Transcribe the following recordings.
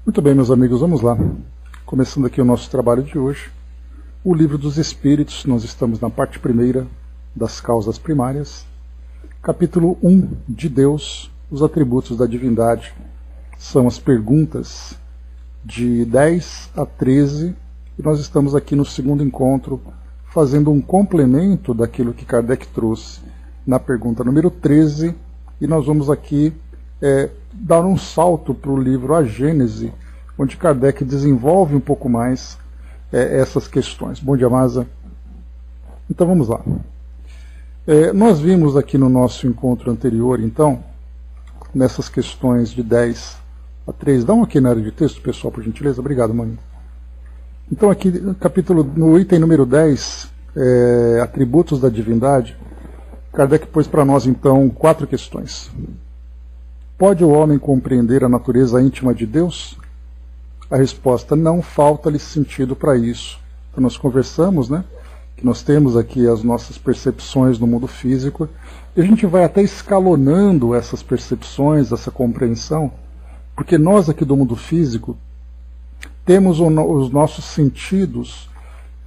Muito bem, meus amigos, vamos lá. Começando aqui o nosso trabalho de hoje. O Livro dos Espíritos, nós estamos na parte primeira das causas primárias. Capítulo 1 de Deus, os atributos da divindade. São as perguntas de 10 a 13, e nós estamos aqui no segundo encontro, fazendo um complemento daquilo que Kardec trouxe na pergunta número 13, e nós vamos aqui dar um salto para o livro A Gênese, onde Kardec desenvolve um pouco mais essas questões. Bom dia, Masa. Então vamos lá. Nós vimos aqui no nosso encontro anterior, então, nessas questões de 10 a 13, dá um aqui na área de texto, pessoal, por gentileza. Obrigado, mãe. Então aqui no item número 10, atributos da divindade, Kardec pôs para nós então 4 questões. Pode o homem compreender a natureza íntima de Deus? A resposta: não falta-lhe sentido para isso. Então nós conversamos, né, que nós temos aqui as nossas percepções no mundo físico, e a gente vai até escalonando essas percepções, essa compreensão, porque nós aqui do mundo físico temos os nossos sentidos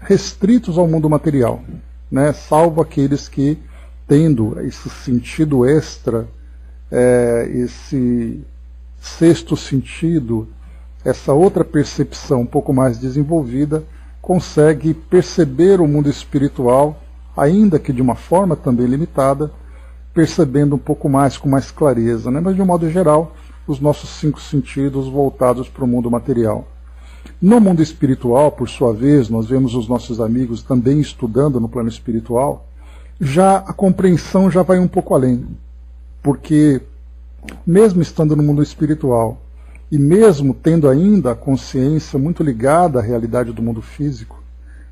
restritos ao mundo material, né, salvo aqueles que, tendo esse sentido extra, esse sexto sentido, essa outra percepção um pouco mais desenvolvida, consegue perceber o mundo espiritual, ainda que de uma forma também limitada, percebendo um pouco mais, com mais clareza, né? Mas de um modo geral, os nossos 5 sentidos voltados para o mundo material. No mundo espiritual, por sua vez, nós vemos os nossos amigos também estudando no plano espiritual, já a compreensão já vai um pouco além, porque mesmo estando no mundo espiritual, e mesmo tendo ainda a consciência muito ligada à realidade do mundo físico,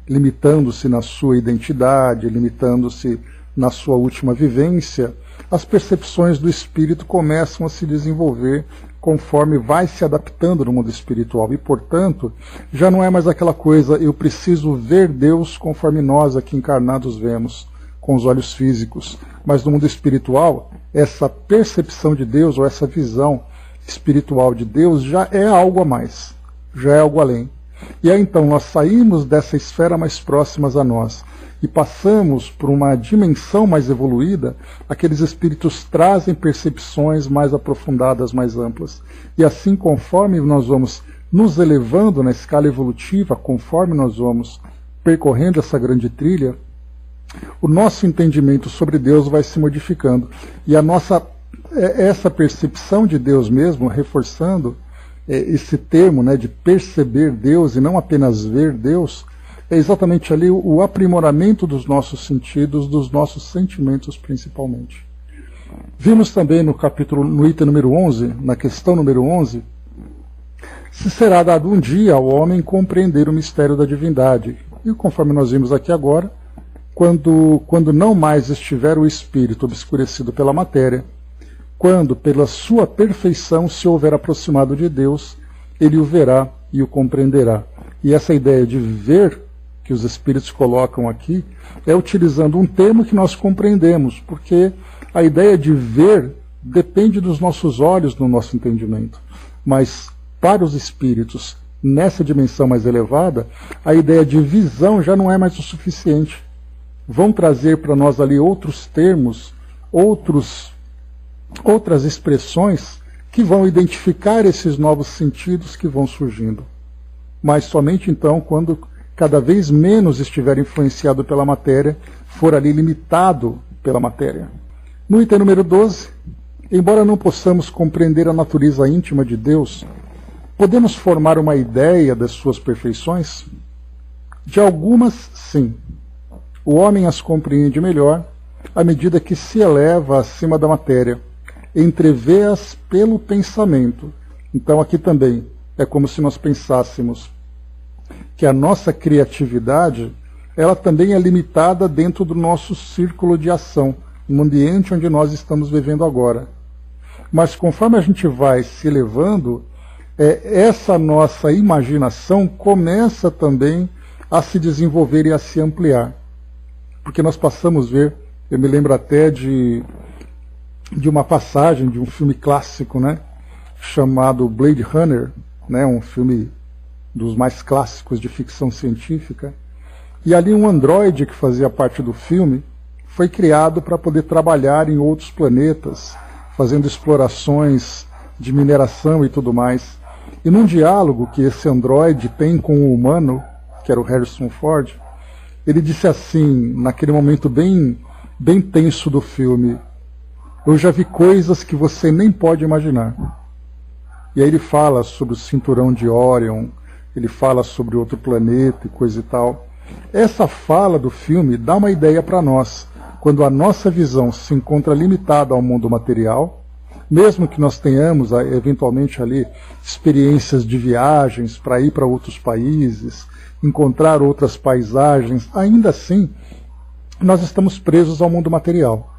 limitando-se na sua identidade, limitando-se na sua última vivência, as percepções do espírito começam a se desenvolver conforme vai se adaptando no mundo espiritual. E, portanto, já não é mais aquela coisa, eu preciso ver Deus conforme nós aqui encarnados vemos, com os olhos físicos. Mas no mundo espiritual, essa percepção de Deus, ou essa visão espiritual de Deus, já é algo a mais, já é algo além. E aí então nós saímos dessa esfera mais próximas a nós e passamos por uma dimensão mais evoluída. Aqueles espíritos trazem percepções mais aprofundadas, mais amplas. E assim, conforme nós vamos nos elevando na escala evolutiva, conforme nós vamos percorrendo essa grande trilha, o nosso entendimento sobre Deus vai se modificando. E essa percepção de Deus mesmo, reforçando esse termo, né, de perceber Deus e não apenas ver Deus, é exatamente ali o aprimoramento dos nossos sentidos, dos nossos sentimentos principalmente. Vimos também no item número 11, na questão número 11, se será dado um dia ao homem compreender o mistério da divindade. E conforme nós vimos aqui agora, quando não mais estiver o espírito obscurecido pela matéria, quando pela sua perfeição se houver aproximado de Deus, ele o verá e o compreenderá. E essa ideia de ver, que os espíritos colocam aqui, é utilizando um termo que nós compreendemos, porque a ideia de ver depende dos nossos olhos no nosso entendimento. Mas para os espíritos, nessa dimensão mais elevada, a ideia de visão já não é mais o suficiente. Vão trazer para nós ali outros termos, outras expressões que vão identificar esses novos sentidos que vão surgindo. Mas somente então quando cada vez menos estiver influenciado pela matéria, for ali limitado pela matéria. No item número 12, embora não possamos compreender a natureza íntima de Deus, podemos formar uma ideia das suas perfeições? De algumas, sim. O homem as compreende melhor à medida que se eleva acima da matéria, entrevê-as pelo pensamento. Então aqui também é como se nós pensássemos que a nossa criatividade, ela também é limitada dentro do nosso círculo de ação, no ambiente onde nós estamos vivendo agora. Mas conforme a gente vai se elevando, essa nossa imaginação começa também a se desenvolver e a se ampliar. Porque nós passamos a ver, eu me lembro até de uma passagem de um filme clássico, né, chamado Blade Runner, né, um filme dos mais clássicos de ficção científica, e ali um androide que fazia parte do filme foi criado para poder trabalhar em outros planetas, fazendo explorações de mineração e tudo mais. E num diálogo que esse androide tem com o humano, que era o Harrison Ford, ele disse assim, naquele momento bem tenso do filme: eu já vi coisas que você nem pode imaginar. E aí ele fala sobre o cinturão de Orion, ele fala sobre outro planeta e coisa e tal. Essa fala do filme dá uma ideia para nós, quando a nossa visão se encontra limitada ao mundo material, mesmo que nós tenhamos eventualmente ali experiências de viagens para ir para outros países, encontrar outras paisagens, ainda assim nós estamos presos ao mundo material.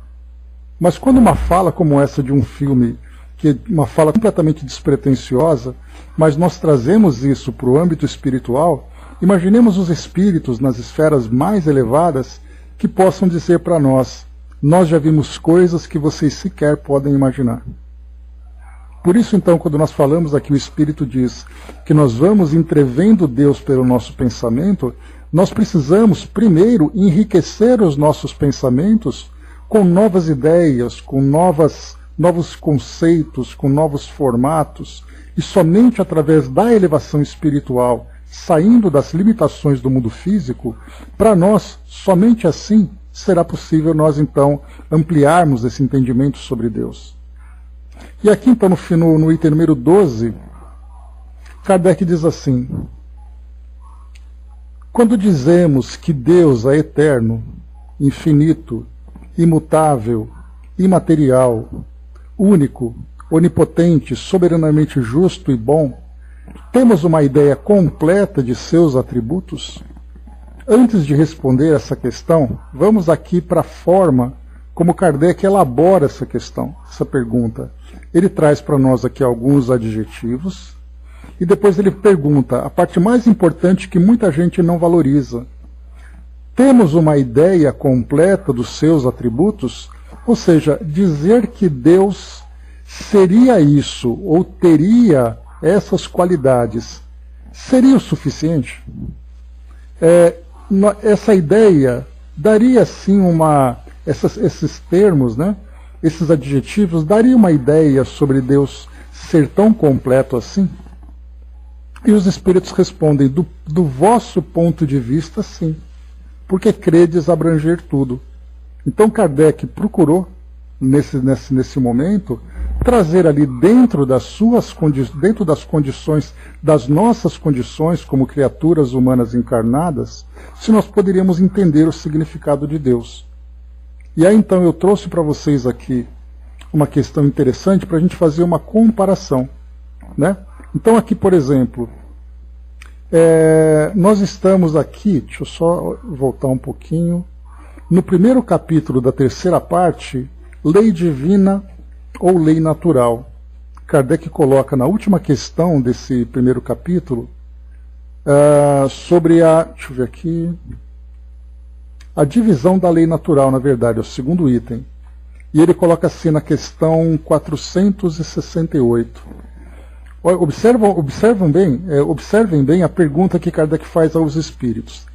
Mas quando uma fala como essa de um filme, que é uma fala completamente despretensiosa, mas nós trazemos isso para o âmbito espiritual, imaginemos os espíritos nas esferas mais elevadas que possam dizer para nós: nós já vimos coisas que vocês sequer podem imaginar. Por isso, então, quando nós falamos aqui, o Espírito diz que nós vamos entrevendo Deus pelo nosso pensamento, nós precisamos, primeiro, enriquecer os nossos pensamentos com novas ideias, com novos conceitos, com novos formatos, e somente através da elevação espiritual, saindo das limitações do mundo físico, para nós, somente assim, será possível nós, então, ampliarmos esse entendimento sobre Deus. E aqui, então, no item número 12, Kardec diz assim: quando dizemos que Deus é eterno, infinito, imutável, imaterial, único, onipotente, soberanamente justo e bom, temos uma ideia completa de seus atributos? Antes de responder essa questão, vamos aqui para a forma como Kardec elabora essa questão, essa pergunta. Ele traz para nós aqui alguns adjetivos e depois ele pergunta a parte mais importante que muita gente não valoriza. Temos uma ideia completa dos seus atributos? Ou seja, dizer que Deus seria isso ou teria essas qualidades, seria o suficiente? Essa ideia daria sim esses termos, né? Esses adjetivos, daria uma ideia sobre Deus ser tão completo assim? E os espíritos respondem: do vosso ponto de vista, sim, porque credes abranger tudo. Então Kardec procurou, nesse momento, trazer ali dentro das condições, das nossas condições como criaturas humanas encarnadas, se nós poderíamos entender o significado de Deus. E aí então eu trouxe para vocês aqui uma questão interessante para a gente fazer uma comparação, né? Então aqui, por exemplo, nós estamos aqui, deixa eu só voltar um pouquinho, no primeiro capítulo da terceira parte, Lei Divina ou Lei Natural. Kardec coloca na última questão desse primeiro capítulo sobre deixa eu ver aqui, a divisão da lei natural, na verdade, é o segundo item. E ele coloca assim na questão 468. Observem bem a pergunta que Kardec faz aos espíritos.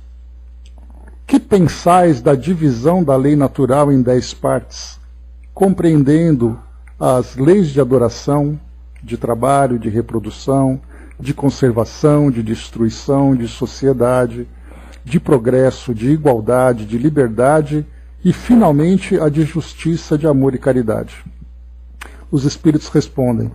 Que pensais da divisão da lei natural em 10 partes, compreendendo as leis de adoração, de trabalho, de reprodução, de conservação, de destruição, de sociedade, de progresso, de igualdade, de liberdade e, finalmente, a de justiça, de amor e caridade? Os espíritos respondem: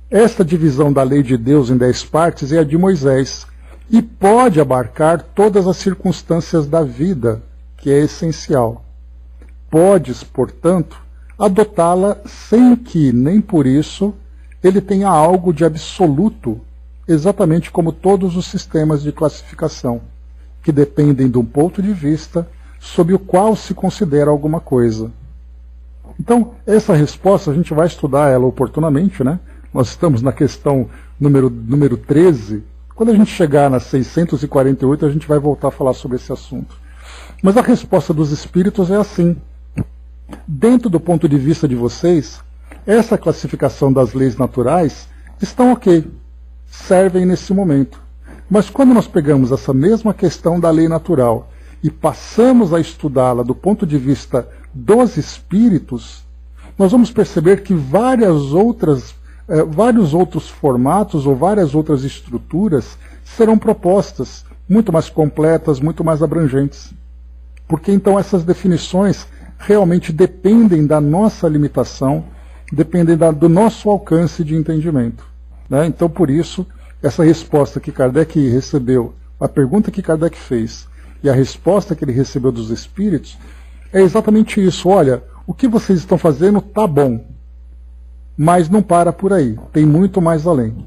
esta divisão da lei de Deus em 10 partes é a de Moisés e pode abarcar todas as circunstâncias da vida, que é essencial. Podes, portanto, adotá-la sem que, nem por isso, ele tenha algo de absoluto, exatamente como todos os sistemas de classificação, que dependem de um ponto de vista sob o qual se considera alguma coisa. Então, essa resposta a gente vai estudar ela oportunamente, né? Nós estamos na questão número 13. Quando a gente chegar na 648, a gente vai voltar a falar sobre esse assunto. Mas a resposta dos espíritos é assim. Dentro do ponto de vista de vocês, essa classificação das leis naturais estão ok, servem nesse momento. Mas quando nós pegamos essa mesma questão da lei natural e passamos a estudá-la do ponto de vista dos espíritos, nós vamos perceber que vários outros formatos ou várias outras estruturas serão propostas, muito mais completas, muito mais abrangentes. Porque então essas definições realmente dependem da nossa limitação, dependem do nosso alcance de entendimento, né? Então, por isso, essa resposta que Kardec recebeu, a pergunta que Kardec fez e a resposta que ele recebeu dos espíritos, é exatamente isso. Olha, o que vocês estão fazendo tá bom, mas não para por aí, tem muito mais além.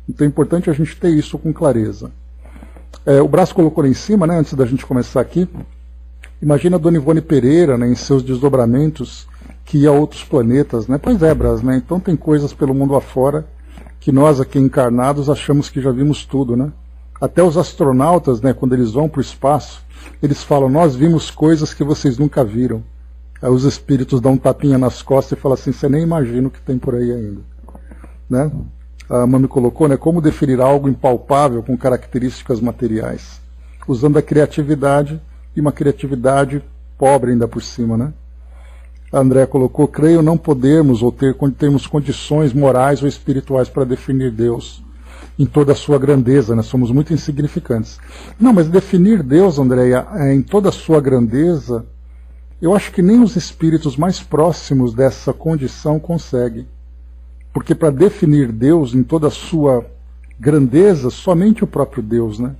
Então é importante a gente ter isso com clareza. O Brás colocou lá em cima, né, antes da gente começar aqui, imagina a Dona Ivone Pereira, né, em seus desdobramentos, que ia a outros planetas, né? Pois é, Brás, né? Então tem coisas pelo mundo afora que nós aqui encarnados achamos que já vimos tudo, né? Até os astronautas, né, quando eles vão para o espaço, eles falam, nós vimos coisas que vocês nunca viram. Aí os espíritos dão um tapinha nas costas e falam assim, você nem imagina o que tem por aí ainda, né? A Mami colocou, né, como definir algo impalpável com características materiais, usando a criatividade, e uma criatividade pobre ainda por cima, né? A Andréa colocou, creio não podermos ou termos condições morais ou espirituais para definir Deus em toda a sua grandeza, né? Somos muito insignificantes. Não, mas definir Deus, Andréa, em toda a sua grandeza, eu acho que nem os espíritos mais próximos dessa condição conseguem. Porque para definir Deus em toda a sua grandeza, somente o próprio Deus, né?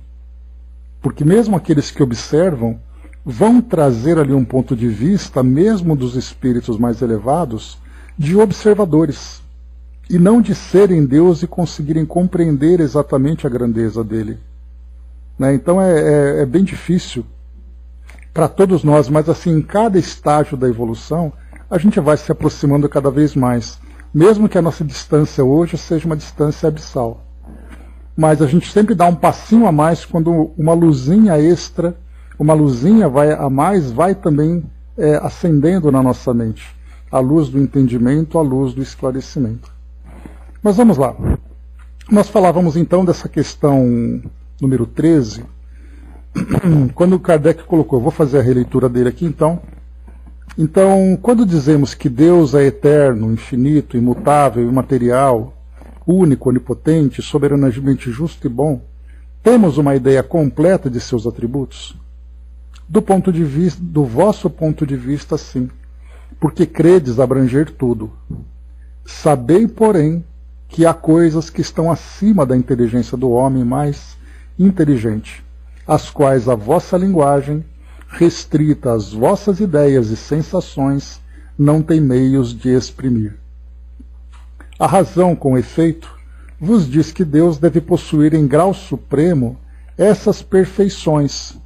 Porque mesmo aqueles que observam vão trazer ali um ponto de vista, mesmo dos espíritos mais elevados, de observadores, e não de serem Deus e conseguirem compreender exatamente a grandeza dele, né? Então é bem difícil para todos nós, mas assim, em cada estágio da evolução, a gente vai se aproximando cada vez mais, mesmo que a nossa distância hoje seja uma distância abissal. Mas a gente sempre dá um passinho a mais quando uma luzinha extra, uma luzinha a mais vai também acendendo na nossa mente. A luz do entendimento, a luz do esclarecimento. Mas vamos lá. Nós falávamos então dessa questão número 13, quando Kardec colocou, vou fazer a releitura dele aqui então. Então, quando dizemos que Deus é eterno, infinito, imutável, imaterial, único, onipotente, soberanamente justo e bom, temos uma ideia completa de seus atributos? Do vosso ponto de vista, sim, porque credes abranger tudo. Sabei, porém, que há coisas que estão acima da inteligência do homem mais inteligente, as quais a vossa linguagem, restrita às vossas ideias e sensações, não tem meios de exprimir. A razão, com efeito, vos diz que Deus deve possuir em grau supremo essas perfeições,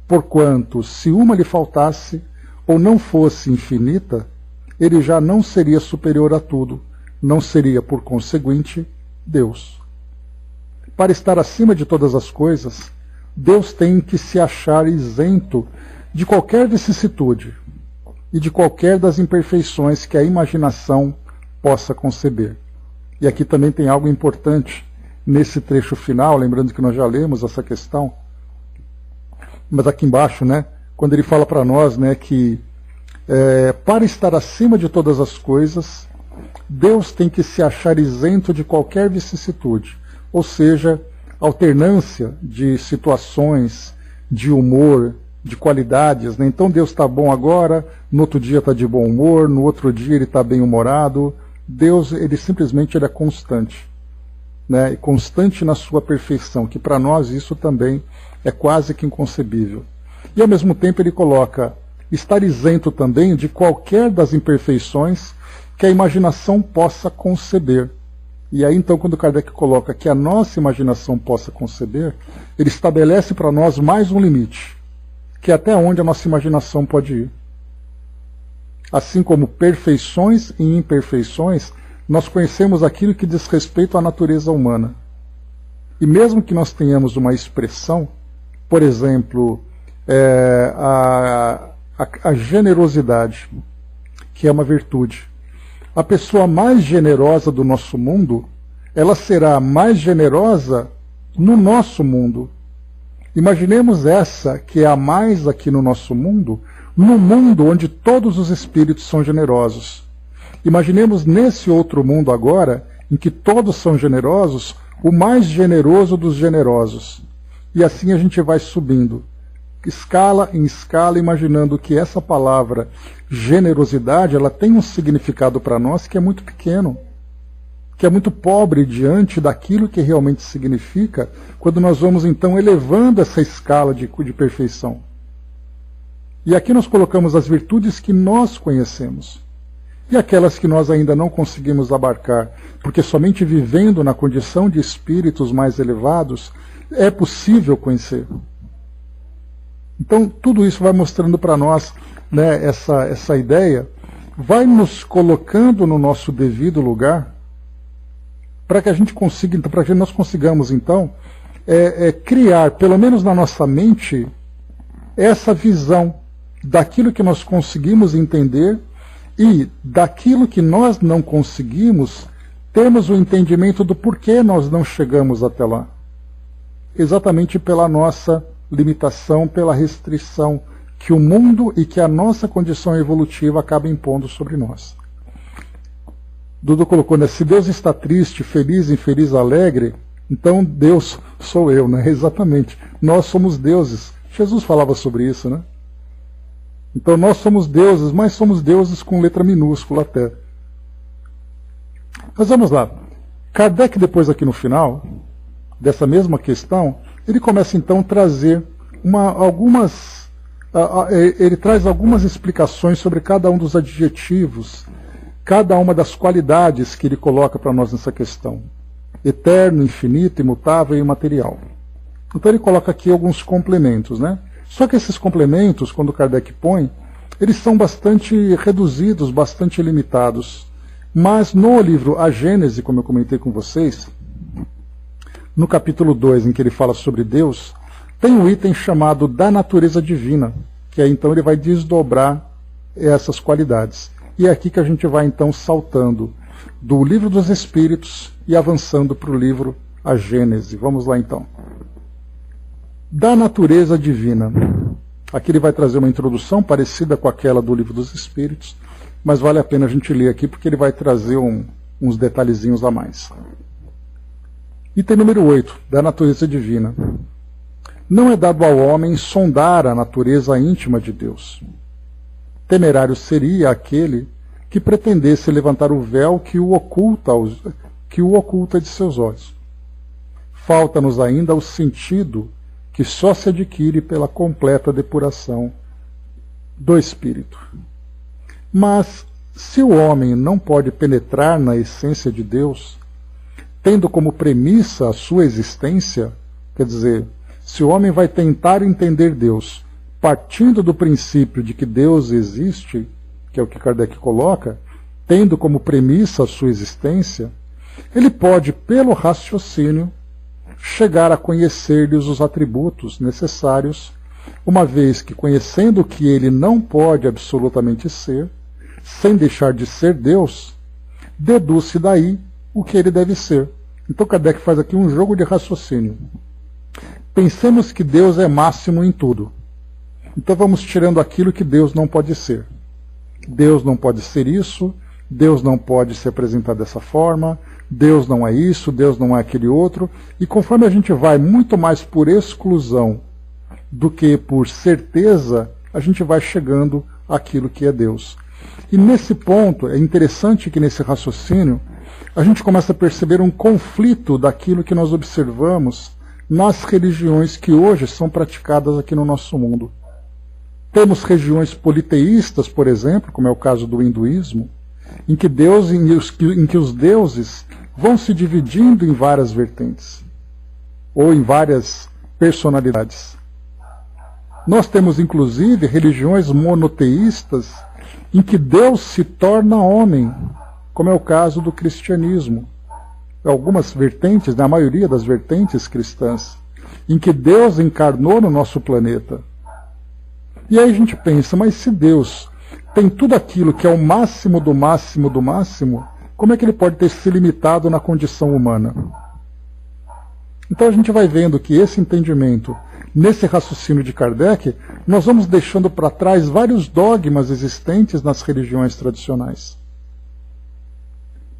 porquanto, se uma lhe faltasse, ou não fosse infinita, ele já não seria superior a tudo, não seria, por conseguinte, Deus. Para estar acima de todas as coisas, Deus tem que se achar isento de qualquer vicissitude e de qualquer das imperfeições que a imaginação possa conceber. E aqui também tem algo importante nesse trecho final, lembrando que nós já lemos essa questão, mas aqui embaixo, né, quando ele fala para nós, né, que para estar acima de todas as coisas, Deus tem que se achar isento de qualquer vicissitude, ou seja, alternância de situações, de humor, de qualidades, né? Então Deus está bom agora, no outro dia está de bom humor, no outro dia ele está bem-humorado. Deus, ele simplesmente é constante, né? E constante na sua perfeição, que para nós isso também é quase que inconcebível. E ao mesmo tempo ele coloca estar isento também de qualquer das imperfeições que a imaginação possa conceber. E aí então quando Kardec coloca que a nossa imaginação possa conceber, ele estabelece para nós mais um limite, que é até onde a nossa imaginação pode ir. Assim como perfeições e imperfeições, nós conhecemos aquilo que diz respeito à natureza humana. E mesmo que nós tenhamos uma expressão, por exemplo, a generosidade, que é uma virtude. A pessoa mais generosa do nosso mundo, ela será mais generosa no nosso mundo. Imaginemos essa que é a mais aqui no nosso mundo, no mundo onde todos os espíritos são generosos. Imaginemos nesse outro mundo agora, em que todos são generosos, o mais generoso dos generosos. E assim a gente vai subindo, escala em escala, imaginando que essa palavra generosidade, ela tem um significado para nós que é muito pequeno, que é muito pobre diante daquilo que realmente significa, quando nós vamos então elevando essa escala de perfeição. E aqui nós colocamos as virtudes que nós conhecemos, e aquelas que nós ainda não conseguimos abarcar, porque somente vivendo na condição de espíritos mais elevados é possível conhecer. Então tudo isso vai mostrando para nós, né, essa ideia, vai nos colocando no nosso devido lugar, para que a gente consiga, para que nós consigamos então criar, pelo menos na nossa mente, essa visão daquilo que nós conseguimos entender e daquilo que nós não conseguimos, temos o entendimento do porquê nós não chegamos até lá. Exatamente pela nossa limitação, pela restrição que o mundo e que a nossa condição evolutiva acaba impondo sobre nós. Dudu colocou, né? Se Deus está triste, feliz, infeliz, alegre, então Deus sou eu, né? Exatamente. Nós somos deuses. Jesus falava sobre isso, né? Então nós somos deuses, mas somos deuses com letra minúscula até. Mas vamos lá. Kardec, depois aqui no final, dessa mesma questão, ele começa então a trazer ele traz algumas explicações sobre cada um dos adjetivos, cada uma das qualidades que ele coloca para nós nessa questão. Eterno, infinito, imutável e imaterial. Então ele coloca aqui alguns complementos, né? Só que esses complementos, quando Kardec põe, eles são bastante reduzidos, bastante limitados. Mas no livro A Gênese, como eu comentei com vocês, no capítulo 2, em que ele fala sobre Deus, tem um item chamado da natureza divina, que aí então ele vai desdobrar essas qualidades. E é aqui que a gente vai então saltando do Livro dos Espíritos e avançando para o livro A Gênese. Vamos lá então. Da natureza divina. Aqui ele vai trazer uma introdução parecida com aquela do Livro dos Espíritos, mas vale a pena a gente ler aqui porque ele vai trazer uns detalhezinhos a mais. Item número 8, da natureza divina. Não é dado ao homem sondar a natureza íntima de Deus. Temerário seria aquele que pretendesse levantar o véu que o oculta de seus olhos. Falta-nos ainda o sentido que só se adquire pela completa depuração do espírito. Mas, se o homem não pode penetrar na essência de Deus, tendo como premissa a sua existência, quer dizer, se o homem vai tentar entender Deus partindo do princípio de que Deus existe, que é o que Kardec coloca, tendo como premissa a sua existência, ele pode, pelo raciocínio, chegar a conhecer-lhes os atributos necessários, uma vez que, conhecendo que ele não pode absolutamente ser, sem deixar de ser Deus, deduz-se daí o que ele deve ser. Então Kardec faz aqui um jogo de raciocínio. Pensemos que Deus é máximo em tudo. Então vamos tirando aquilo que Deus não pode ser. Deus não pode ser isso, Deus não pode se apresentar dessa forma, Deus não é isso, Deus não é aquele outro. E conforme a gente vai muito mais por exclusão do que por certeza, a gente vai chegando àquilo que é Deus. E nesse ponto, é interessante que nesse raciocínio, a gente começa a perceber um conflito daquilo que nós observamos nas religiões que hoje são praticadas aqui no nosso mundo. Temos regiões politeístas, por exemplo, como é o caso do hinduísmo, em que os deuses vão se dividindo em várias vertentes, ou em várias personalidades. Nós temos, inclusive, religiões monoteístas, em que Deus se torna homem, como é o caso do cristianismo. Algumas vertentes, na maioria das vertentes cristãs, em que Deus encarnou no nosso planeta. E aí a gente pensa, mas se Deus tem tudo aquilo que é o máximo do máximo do máximo, como é que ele pode ter se limitado na condição humana? Então a gente vai vendo que esse entendimento, nesse raciocínio de Kardec, nós vamos deixando para trás vários dogmas existentes nas religiões tradicionais.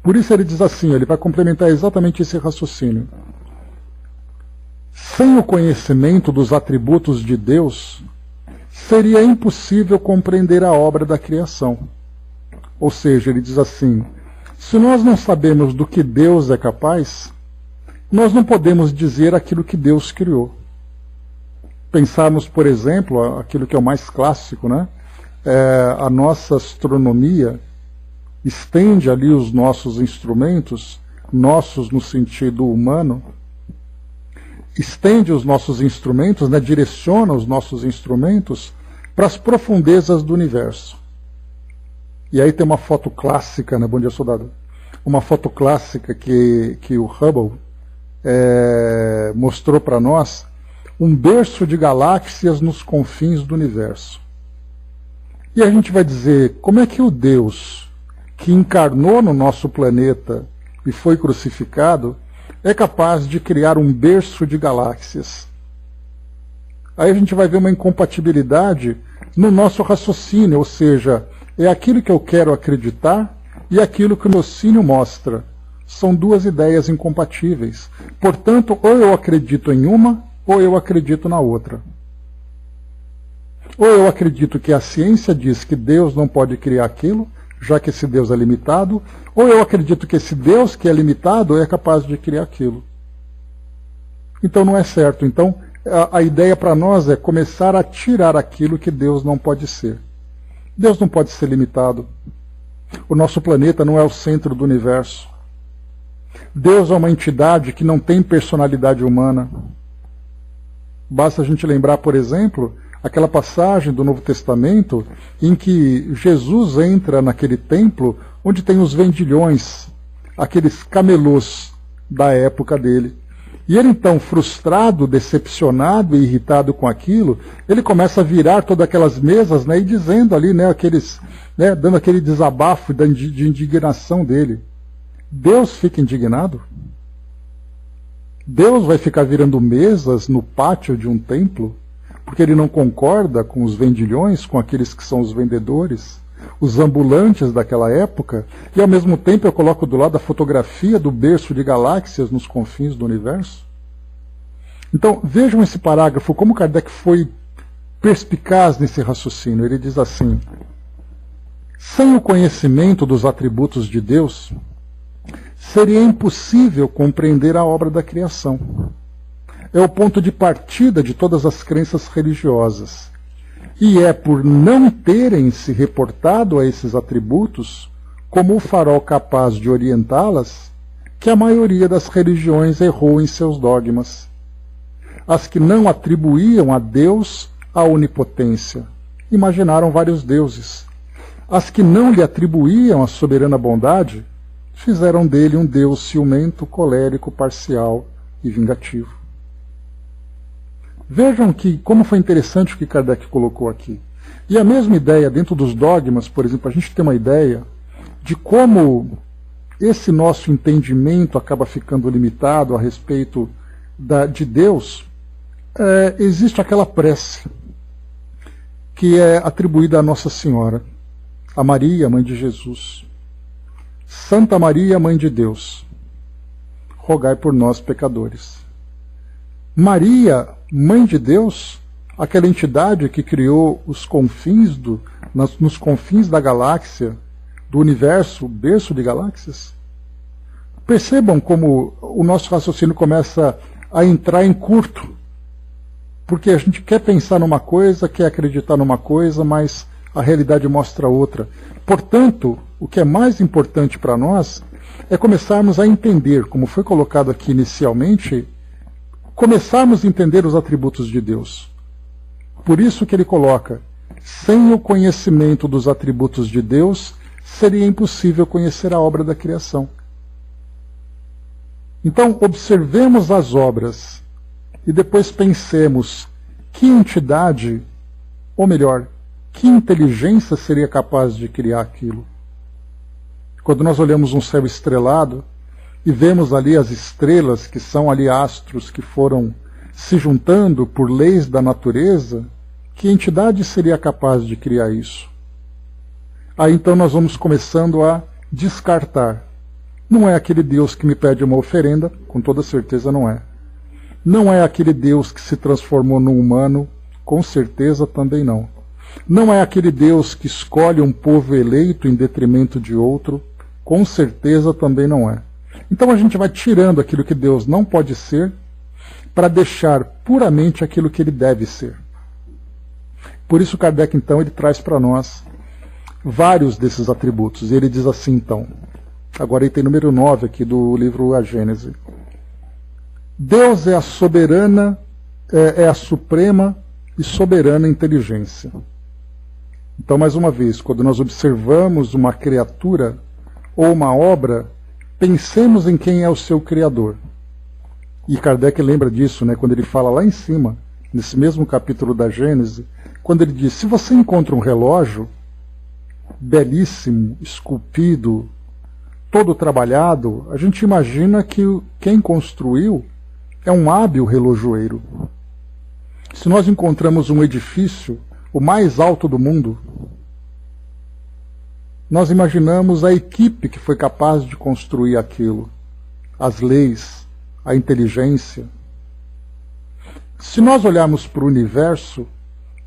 Por isso ele diz assim, ele vai complementar exatamente esse raciocínio. Sem o conhecimento dos atributos de Deus, seria impossível compreender a obra da criação. Ou seja, ele diz assim, se nós não sabemos do que Deus é capaz, nós não podemos dizer aquilo que Deus criou. Pensarmos, por exemplo, aquilo que é o mais clássico, né? A nossa astronomia estende ali os nossos instrumentos, nossos no sentido humano, estende os nossos instrumentos, né? Direciona os nossos instrumentos para as profundezas do universo. E aí tem uma foto clássica, né? Bom dia, soldado. Uma foto clássica que o Hubble mostrou para nós, um berço de galáxias nos confins do universo. E a gente vai dizer, como é que o Deus que encarnou no nosso planeta e foi crucificado é capaz de criar um berço de galáxias? Aí a gente vai ver uma incompatibilidade no nosso raciocínio, ou seja, é aquilo que eu quero acreditar e aquilo que o meu cínio mostra. São duas ideias incompatíveis. Portanto, ou eu acredito em uma, ou eu acredito na outra. Ou eu acredito que a ciência diz que Deus não pode criar aquilo, já que esse Deus é limitado, ou eu acredito que esse Deus que é limitado é capaz de criar aquilo. Então não é certo. Então a ideia para nós é começar a tirar aquilo que Deus não pode ser. Deus não pode ser limitado. O nosso planeta não é o centro do universo. Deus é uma entidade que não tem personalidade humana. Basta a gente lembrar, por exemplo, aquela passagem do Novo Testamento em que Jesus entra naquele templo onde tem os vendilhões, aqueles camelôs da época dele. E ele então, frustrado, decepcionado e irritado com aquilo, ele começa a virar todas aquelas mesas, né, e dizendo ali, né, dando aquele desabafo de indignação dele. Deus fica indignado? Deus vai ficar virando mesas no pátio de um templo? Porque ele não concorda com os vendilhões, com aqueles que são os vendedores, os ambulantes daquela época, e ao mesmo tempo eu coloco do lado a fotografia do berço de galáxias nos confins do universo? Então vejam esse parágrafo, como Kardec foi perspicaz nesse raciocínio. Ele diz assim, sem o conhecimento dos atributos de Deus, seria impossível compreender a obra da criação. É o ponto de partida de todas as crenças religiosas. E é por não terem se reportado a esses atributos, como o farol capaz de orientá-las, que a maioria das religiões errou em seus dogmas. As que não atribuíam a Deus a onipotência, imaginaram vários deuses. As que não lhe atribuíam a soberana bondade, fizeram dele um Deus ciumento, colérico, parcial e vingativo. Vejam como foi interessante o que Kardec colocou aqui. E a mesma ideia dentro dos dogmas, por exemplo, a gente tem uma ideia de como esse nosso entendimento acaba ficando limitado a respeito de Deus. Existe aquela prece que é atribuída a Nossa Senhora, a Maria, mãe de Jesus. Santa Maria, Mãe de Deus, rogai por nós, pecadores. Maria, Mãe de Deus, aquela entidade que criou os confins nos confins da galáxia, do universo, o berço de galáxias. Percebam como o nosso raciocínio começa a entrar em curto, porque a gente quer pensar numa coisa, quer acreditar numa coisa, mas a realidade mostra outra. Portanto, o que é mais importante para nós é começarmos a entender, como foi colocado aqui inicialmente, começarmos a entender os atributos de Deus. Por isso que ele coloca, sem o conhecimento dos atributos de Deus, seria impossível conhecer a obra da criação. Então, observemos as obras e depois pensemos que entidade, ou melhor, que inteligência seria capaz de criar aquilo. Quando nós olhamos um céu estrelado e vemos ali as estrelas, que são ali astros que foram se juntando por leis da natureza, que entidade seria capaz de criar isso? Aí então nós vamos começando a descartar. Não é aquele Deus que me pede uma oferenda, com toda certeza não é. Não é aquele Deus que se transformou num humano, com certeza também não. Não é aquele Deus que escolhe um povo eleito em detrimento de outro, com certeza também não é. Então a gente vai tirando aquilo que Deus não pode ser, para deixar puramente aquilo que ele deve ser. Por isso Kardec, então, ele traz para nós vários desses atributos. E ele diz assim, então, agora item número 9 aqui do livro A Gênese. Deus é a soberana, é a suprema e soberana inteligência. Então, mais uma vez, quando nós observamos uma criatura ou uma obra, pensemos em quem é o seu Criador. E Kardec lembra disso, né, quando ele fala lá em cima, nesse mesmo capítulo da Gênese, quando ele diz, se você encontra um relógio belíssimo, esculpido, todo trabalhado, a gente imagina que quem construiu é um hábil relojoeiro. Se nós encontramos um edifício, o mais alto do mundo, nós imaginamos a equipe que foi capaz de construir aquilo, as leis, a inteligência. Se nós olharmos para o universo,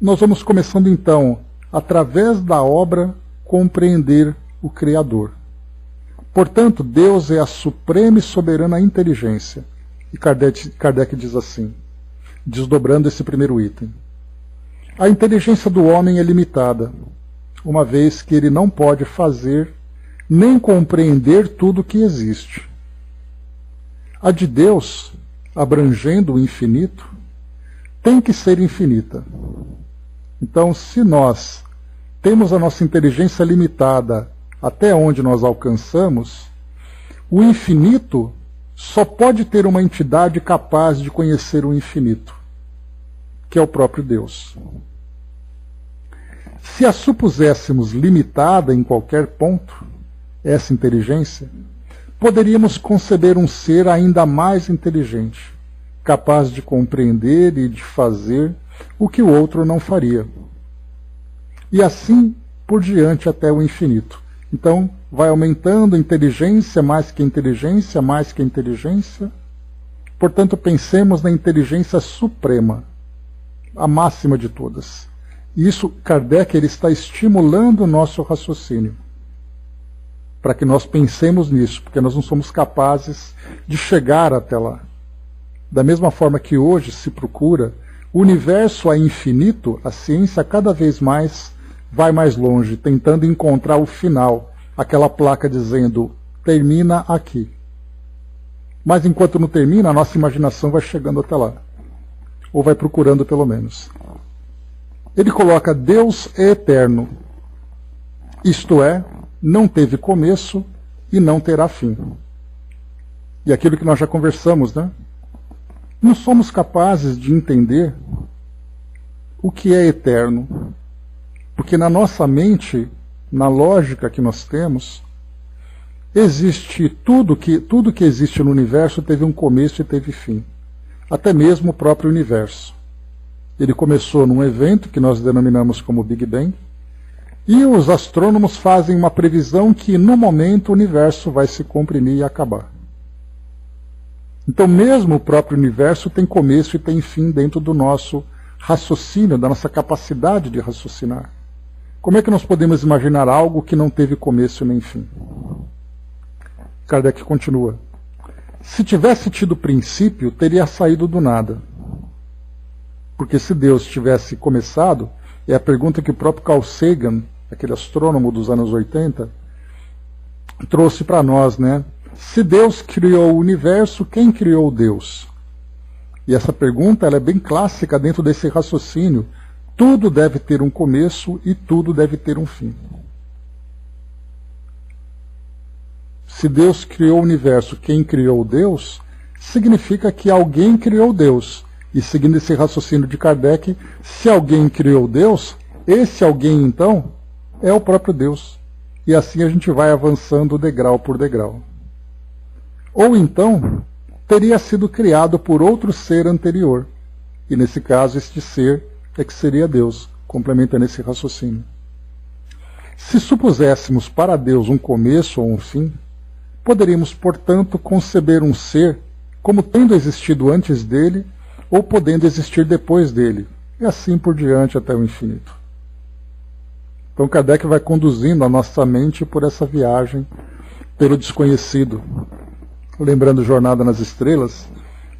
nós vamos começando então, através da obra, compreender o Criador. Portanto, Deus é a suprema e soberana inteligência. E Kardec diz assim, desdobrando esse primeiro item. A inteligência do homem é limitada, uma vez que ele não pode fazer nem compreender tudo o que existe. A de Deus, abrangendo o infinito, tem que ser infinita. Então, se nós temos a nossa inteligência limitada até onde nós alcançamos, o infinito só pode ter uma entidade capaz de conhecer o infinito, que é o próprio Deus. Se a supuséssemos limitada em qualquer ponto, essa inteligência, poderíamos conceber um ser ainda mais inteligente, capaz de compreender e de fazer o que o outro não faria. E assim por diante até o infinito. Então, vai aumentando inteligência, mais que inteligência, mais que inteligência. Portanto, pensemos na inteligência suprema, a máxima de todas. E isso, Kardec, ele está estimulando o nosso raciocínio, para que nós pensemos nisso, porque nós não somos capazes de chegar até lá. Da mesma forma que hoje se procura, o universo é infinito, a ciência cada vez mais vai mais longe, tentando encontrar o final, aquela placa dizendo, termina aqui. Mas enquanto não termina, a nossa imaginação vai chegando até lá, ou vai procurando pelo menos. Ele coloca, Deus é eterno, isto é, não teve começo e não terá fim. E aquilo que nós já conversamos, né? Não somos capazes de entender o que é eterno, porque na nossa mente, na lógica que nós temos, existe tudo que existe no universo teve um começo e teve fim. Até mesmo o próprio universo. Ele começou num evento que nós denominamos como Big Bang, e os astrônomos fazem uma previsão que, no momento, o universo vai se comprimir e acabar. Então, mesmo o próprio universo tem começo e tem fim dentro do nosso raciocínio, da nossa capacidade de raciocinar. Como é que nós podemos imaginar algo que não teve começo nem fim? Kardec continua. Se tivesse tido princípio, teria saído do nada. Porque se Deus tivesse começado, é a pergunta que o próprio Carl Sagan, aquele astrônomo dos anos 80, trouxe para nós, né? Se Deus criou o universo, quem criou Deus? E essa pergunta ela é bem clássica dentro desse raciocínio. Tudo deve ter um começo e tudo deve ter um fim. Se Deus criou o universo, quem criou Deus, significa que alguém criou Deus. E seguindo esse raciocínio de Kardec, se alguém criou Deus, esse alguém então é o próprio Deus. e assim a gente vai avançando degrau por degrau. Ou então, teria sido criado por outro ser anterior, e nesse caso este ser é que seria Deus, complementando esse raciocínio. Se supuséssemos para Deus um começo ou um fim, poderíamos, portanto, conceber um ser como tendo existido antes dele ou podendo existir depois dele, e assim por diante até o infinito. Então Kardec vai conduzindo a nossa mente por essa viagem pelo desconhecido, lembrando Jornada nas Estrelas,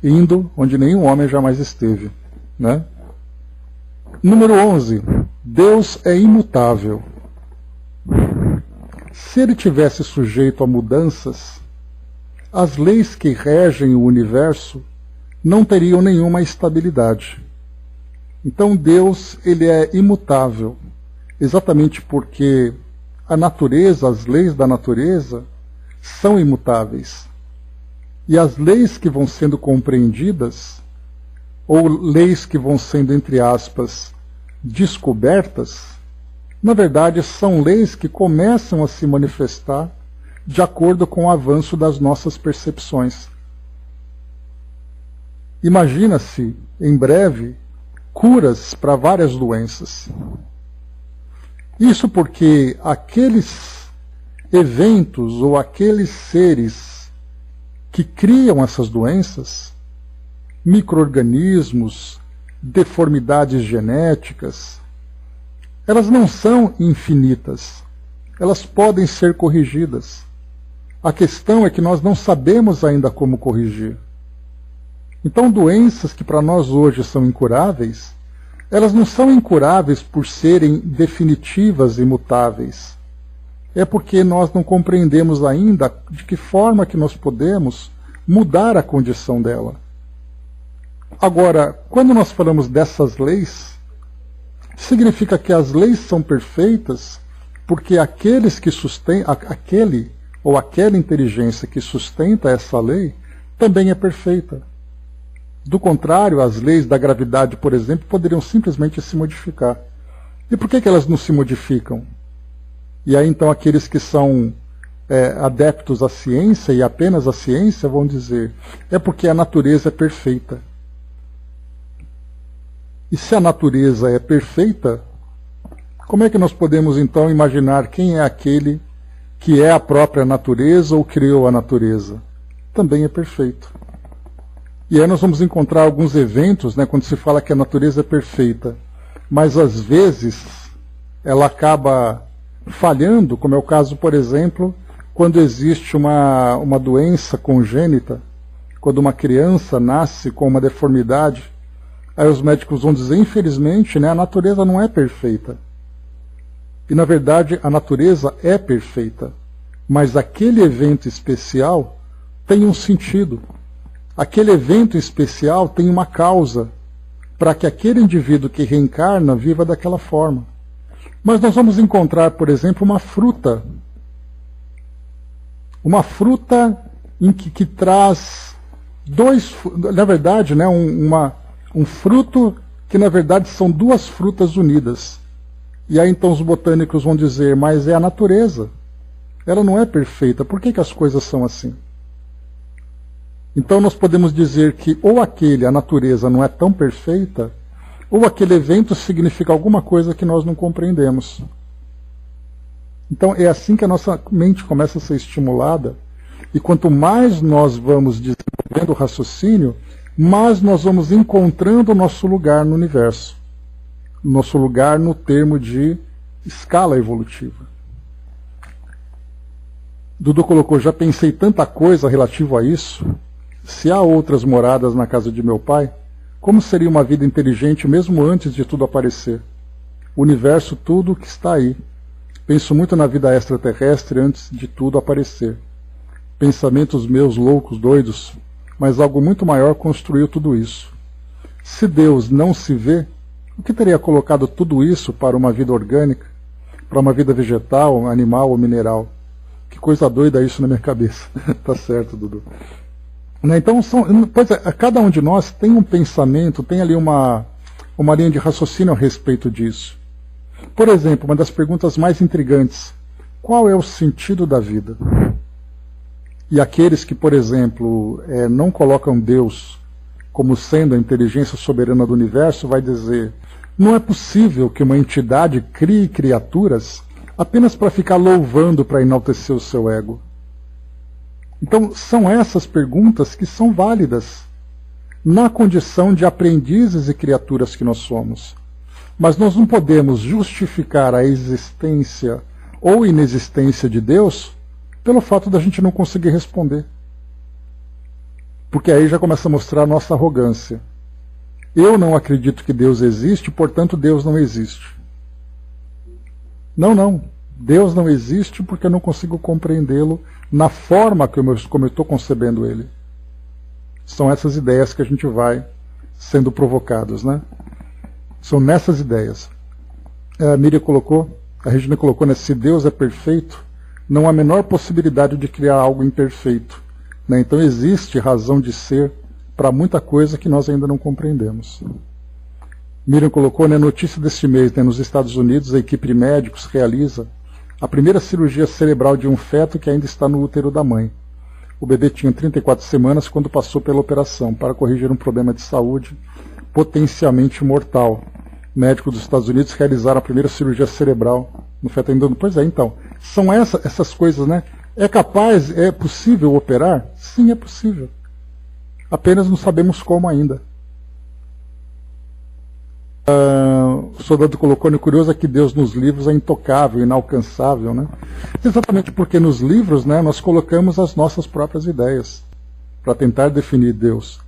indo onde nenhum homem jamais esteve, né? Número 11. Deus é imutável. Se ele tivesse sujeito a mudanças, as leis que regem o universo não teriam nenhuma estabilidade. Então Deus, ele é imutável, exatamente porque a natureza, as leis da natureza, são imutáveis. E as leis que vão sendo compreendidas, ou leis que vão sendo, entre aspas, descobertas, na verdade são leis que começam a se manifestar de acordo com o avanço das nossas percepções. Imagina-se, em breve, curas para várias doenças. Isso porque aqueles eventos ou aqueles seres que criam essas doenças, micro-organismos, deformidades genéticas, elas não são infinitas. Elas podem ser corrigidas. A questão é que nós não sabemos ainda como corrigir. Então, doenças que para nós hoje são incuráveis, elas não são incuráveis por serem definitivas e imutáveis. É porque nós não compreendemos ainda de que forma que nós podemos mudar a condição dela. Agora, quando nós falamos dessas leis, significa que as leis são perfeitas porque aqueles que sustentam, aquele ou aquela inteligência que sustenta essa lei também é perfeita. Do contrário, as leis da gravidade, por exemplo, poderiam simplesmente se modificar. E por que elas não se modificam? E aí então aqueles que são adeptos à ciência e apenas à ciência vão dizer, é porque a natureza é perfeita. E se a natureza é perfeita, como é que nós podemos então imaginar quem é aquele que é a própria natureza ou criou a natureza? Também é perfeito. E aí nós vamos encontrar alguns eventos, né, quando se fala que a natureza é perfeita, mas às vezes ela acaba falhando, como é o caso, por exemplo, quando existe uma doença congênita, quando uma criança nasce com uma deformidade, aí os médicos vão dizer, infelizmente, né, a natureza não é perfeita. E na verdade a natureza é perfeita, mas aquele evento especial tem um sentido. Aquele evento especial tem uma causa para que aquele indivíduo que reencarna viva daquela forma. Mas nós vamos encontrar, por exemplo, uma fruta em que traz na verdade, né, um fruto que na verdade são duas frutas unidas. E aí então os botânicos vão dizer, mas é a natureza. Ela não é perfeita. Por que as coisas são assim? Então nós podemos dizer que ou a natureza não é tão perfeita, ou aquele evento significa alguma coisa que nós não compreendemos. Então é assim que a nossa mente começa a ser estimulada, e quanto mais nós vamos desenvolvendo o raciocínio, mais nós vamos encontrando o nosso lugar no universo. Nosso lugar no termo de escala evolutiva. Dudu colocou, já pensei tanta coisa relativo a isso. Se há outras moradas na casa de meu pai, como seria uma vida inteligente mesmo antes de tudo aparecer? O universo, tudo que está aí. Penso muito na vida extraterrestre antes de tudo aparecer. Pensamentos meus loucos, doidos, mas algo muito maior construiu tudo isso. Se Deus não se vê, o que teria colocado tudo isso para uma vida orgânica, para uma vida vegetal, animal ou mineral? Que coisa doida isso na minha cabeça. Tá certo, Dudu. Então, cada um de nós tem um pensamento, tem ali uma linha de raciocínio a respeito disso. Por exemplo, uma das perguntas mais intrigantes, qual é o sentido da vida? E aqueles que, por exemplo, não colocam Deus como sendo a inteligência soberana do universo, vai dizer, não é possível que uma entidade crie criaturas apenas para ficar louvando, para enaltecer o seu ego. Então, são essas perguntas que são válidas na condição de aprendizes e criaturas que nós somos. Mas nós não podemos justificar a existência ou inexistência de Deus pelo fato da gente não conseguir responder. Porque aí já começa a mostrar a nossa arrogância. Eu não acredito que Deus existe, portanto Deus não existe. Não. Deus não existe porque eu não consigo compreendê-lo na forma como eu estou concebendo ele. São essas ideias que a gente vai sendo provocados, né? São nessas ideias. A Miriam colocou, a Regina colocou, né? Se Deus é perfeito, não há a menor possibilidade de criar algo imperfeito. Né? Então existe razão de ser para muita coisa que nós ainda não compreendemos. Miriam colocou, né, notícia deste mês, né, nos Estados Unidos, a equipe de médicos realiza a primeira cirurgia cerebral de um feto que ainda está no útero da mãe. O bebê tinha 34 semanas quando passou pela operação para corrigir um problema de saúde potencialmente mortal. Médicos dos Estados Unidos realizaram a primeira cirurgia cerebral no feto ainda. Pois é, então, são essas coisas, né? É possível operar? Sim, é possível. Apenas não sabemos como ainda. O soldado colocou, curioso é que Deus nos livros é intocável, inalcançável, né? Exatamente porque nos livros, né, nós colocamos as nossas próprias ideias para tentar definir Deus.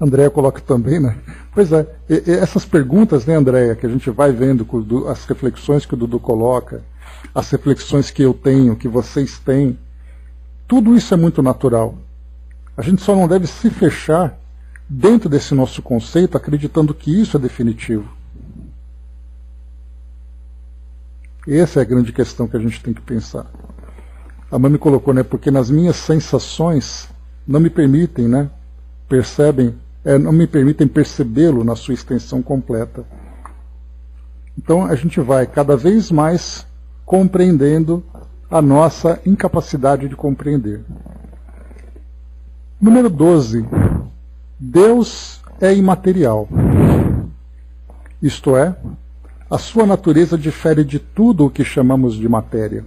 Andréia coloca também, né? Pois é, essas perguntas, né, Andréia, que a gente vai vendo, as reflexões que o Dudu coloca, as reflexões que eu tenho, que vocês têm, tudo isso é muito natural. A gente só não deve se fechar dentro desse nosso conceito, acreditando que isso é definitivo. Essa é a grande questão que a gente tem que pensar. A Mami colocou, né, porque nas minhas sensações não me permitem, né, não me permitem percebê-lo na sua extensão completa. Então a gente vai cada vez mais compreendendo a nossa incapacidade de compreender. Número 12. Deus é imaterial. Isto é, a sua natureza difere de tudo o que chamamos de matéria.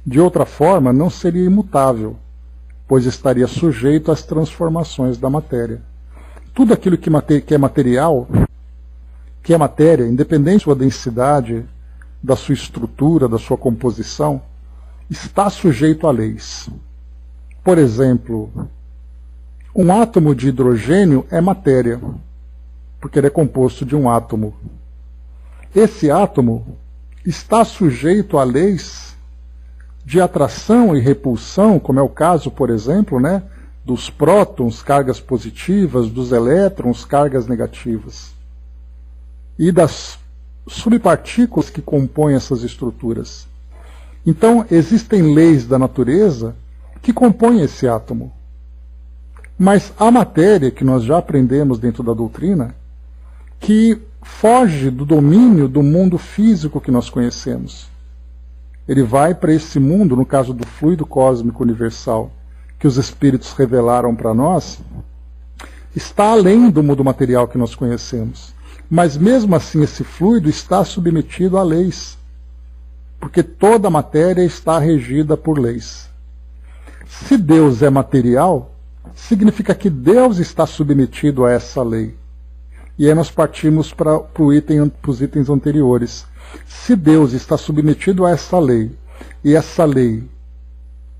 De outra forma, não seria imutável, pois estaria sujeito às transformações da matéria. Tudo aquilo que é material, que é matéria, independente da sua densidade, da sua estrutura, da sua composição, está sujeito a leis. Por exemplo, um átomo de hidrogênio é matéria, porque ele é composto de um átomo. Esse átomo está sujeito a leis de atração e repulsão, como é o caso, por exemplo, né, dos prótons, cargas positivas, dos elétrons, cargas negativas, e das subpartículas que compõem essas estruturas. Então, existem leis da natureza que compõem esse átomo. Mas a matéria, que nós já aprendemos dentro da doutrina, que foge do domínio do mundo físico que nós conhecemos. Ele vai para esse mundo, no caso do fluido cósmico universal, que os espíritos revelaram para nós, está além do mundo material que nós conhecemos. Mas mesmo assim esse fluido está submetido a leis, porque toda a matéria está regida por leis. Se Deus é material, significa que Deus está submetido a essa lei. E aí nós partimos para os itens anteriores. Se Deus está submetido a essa lei, e essa lei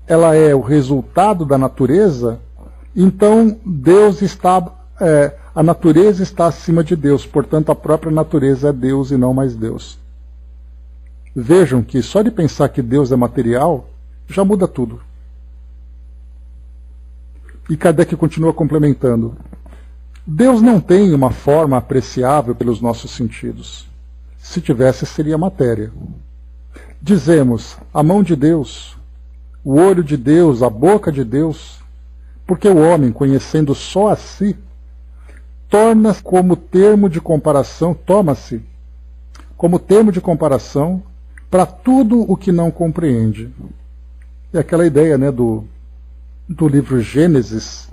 ela é o resultado da natureza, então a natureza está acima de Deus, portanto a própria natureza é Deus e não mais Deus. Vejam que só de pensar que Deus é material, já muda tudo. E Kardec continua complementando. Deus não tem uma forma apreciável pelos nossos sentidos. Se tivesse, seria matéria. Dizemos, a mão de Deus, o olho de Deus, a boca de Deus, porque o homem, conhecendo só a si, toma-se como termo de comparação para tudo o que não compreende. É aquela ideia, né, do livro Gênesis,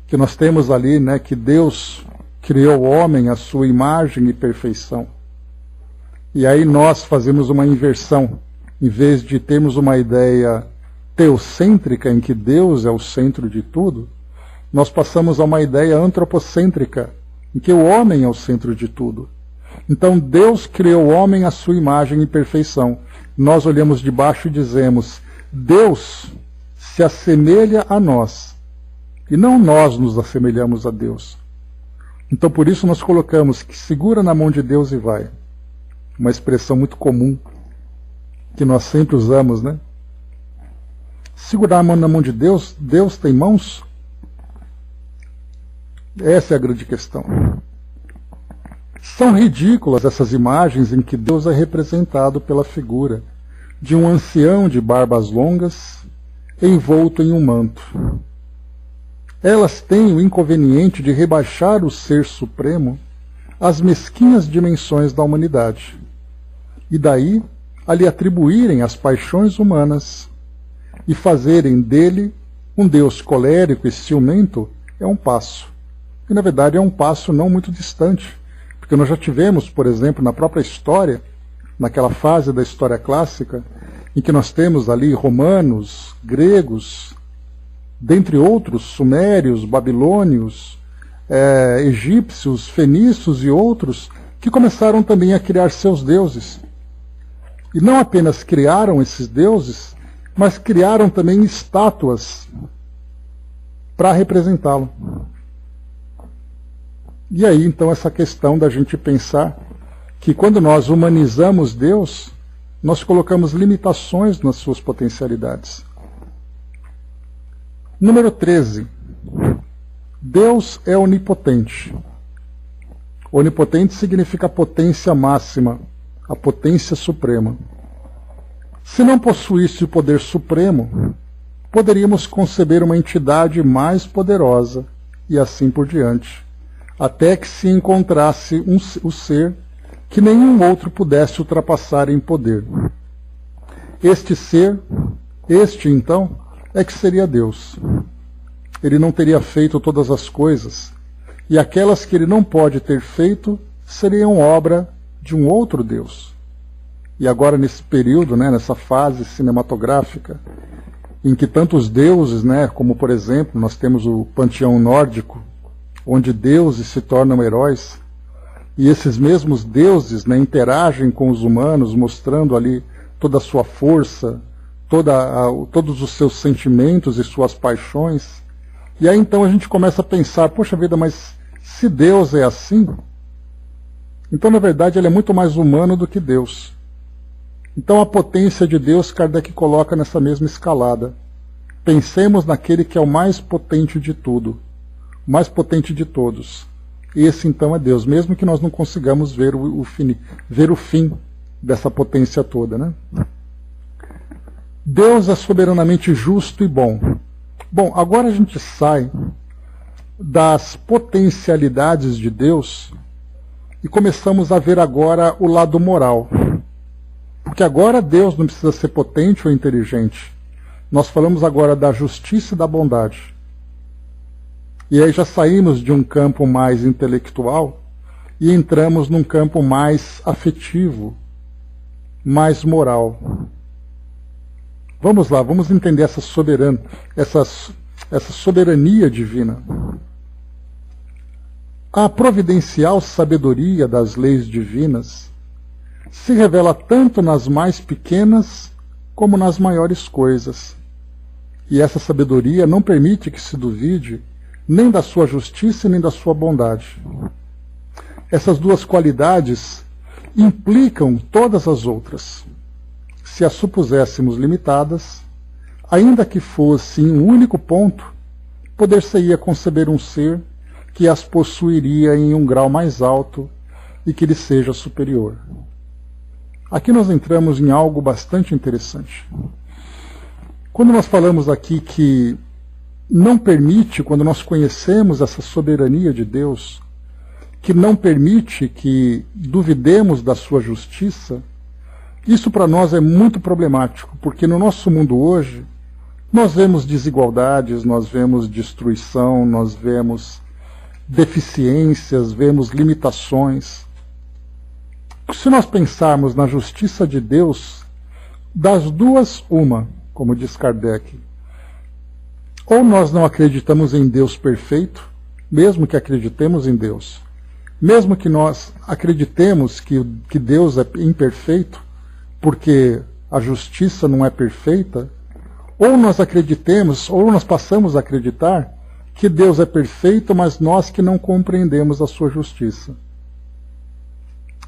que nós temos ali, né, que Deus criou o homem à sua imagem e perfeição. E aí nós fazemos uma inversão. Em vez de termos uma ideia teocêntrica, em que Deus é o centro de tudo, nós passamos a uma ideia antropocêntrica, em que o homem é o centro de tudo. Então Deus criou o homem à sua imagem e perfeição. Nós olhamos de baixo e dizemos, Deus se assemelha a nós, e não nós nos assemelhamos a Deus. Então por isso nós colocamos que segura na mão de Deus e vai. Uma expressão muito comum, que nós sempre usamos, né? Segurar a mão na mão de Deus, Deus tem mãos? Essa é a grande questão. São ridículas essas imagens em que Deus é representado pela figura de um ancião de barbas longas, envolto em um manto. Elas têm o inconveniente de rebaixar o Ser Supremo às mesquinhas dimensões da humanidade, e daí a lhe atribuírem as paixões humanas e fazerem dele um Deus colérico e ciumento é um passo. E na verdade é um passo não muito distante, porque nós já tivemos, por exemplo, na própria história, naquela fase da história clássica, em que nós temos ali romanos, gregos, dentre outros, sumérios, babilônios, egípcios, fenícios e outros, que começaram também a criar seus deuses. E não apenas criaram esses deuses, mas criaram também estátuas para representá-lo. E aí, então, essa questão da gente pensar que quando nós humanizamos Deus, nós colocamos limitações nas suas potencialidades. Número 13. Deus é onipotente. Onipotente significa potência máxima, a potência suprema. Se não possuísse o poder supremo, poderíamos conceber uma entidade mais poderosa, e assim por diante, até que se encontrasse o ser que nenhum outro pudesse ultrapassar em poder. Este ser, então, é que seria Deus. Ele não teria feito todas as coisas, e aquelas que ele não pode ter feito seriam obra de um outro Deus. E agora nesse período, né, nessa fase cinematográfica, em que tantos deuses, né, como por exemplo, nós temos o panteão nórdico, onde deuses se tornam heróis, e esses mesmos deuses, né, interagem com os humanos, mostrando ali toda a sua força, todos os seus sentimentos e suas paixões. E aí então a gente começa a pensar, poxa vida, mas se Deus é assim, então na verdade ele é muito mais humano do que Deus. Então a potência de Deus Kardec coloca nessa mesma escalada. Pensemos naquele que é o mais potente de tudo, o mais potente de todos. Esse então é Deus, mesmo que nós não consigamos ver o fim dessa potência toda, né? Deus é soberanamente justo e bom. Bom, agora a gente sai das potencialidades de Deus e começamos a ver agora o lado moral. Porque agora Deus não precisa ser potente ou inteligente. Nós falamos agora da justiça e da bondade. E aí já saímos de um campo mais intelectual e entramos num campo mais afetivo, mais moral. Vamos lá, vamos entender essa soberania divina. A providencial sabedoria das leis divinas se revela tanto nas mais pequenas como nas maiores coisas. E essa sabedoria não permite que se duvide nem da sua justiça nem da sua bondade. Essas duas qualidades implicam todas as outras. Se as supuséssemos limitadas, ainda que fosse em um único ponto, poder-se-ia conceber um ser que as possuiria em um grau mais alto e que lhe seja superior. Aqui nós entramos em algo bastante interessante. Quando nós falamos aqui que não permite, quando nós conhecemos essa soberania de Deus, que não permite que duvidemos da sua justiça, Isso para nós é muito problemático, porque no nosso mundo hoje, nós vemos desigualdades, nós vemos destruição, nós vemos deficiências, vemos limitações. Se nós pensarmos na justiça de Deus, das duas, uma, como diz Kardec. Ou nós não acreditamos em Deus perfeito, mesmo que acreditemos em Deus. Mesmo que nós acreditemos que Deus é imperfeito, porque a justiça não é perfeita, ou nós acreditemos, ou nós passamos a acreditar que Deus é perfeito, mas nós que não compreendemos a sua justiça.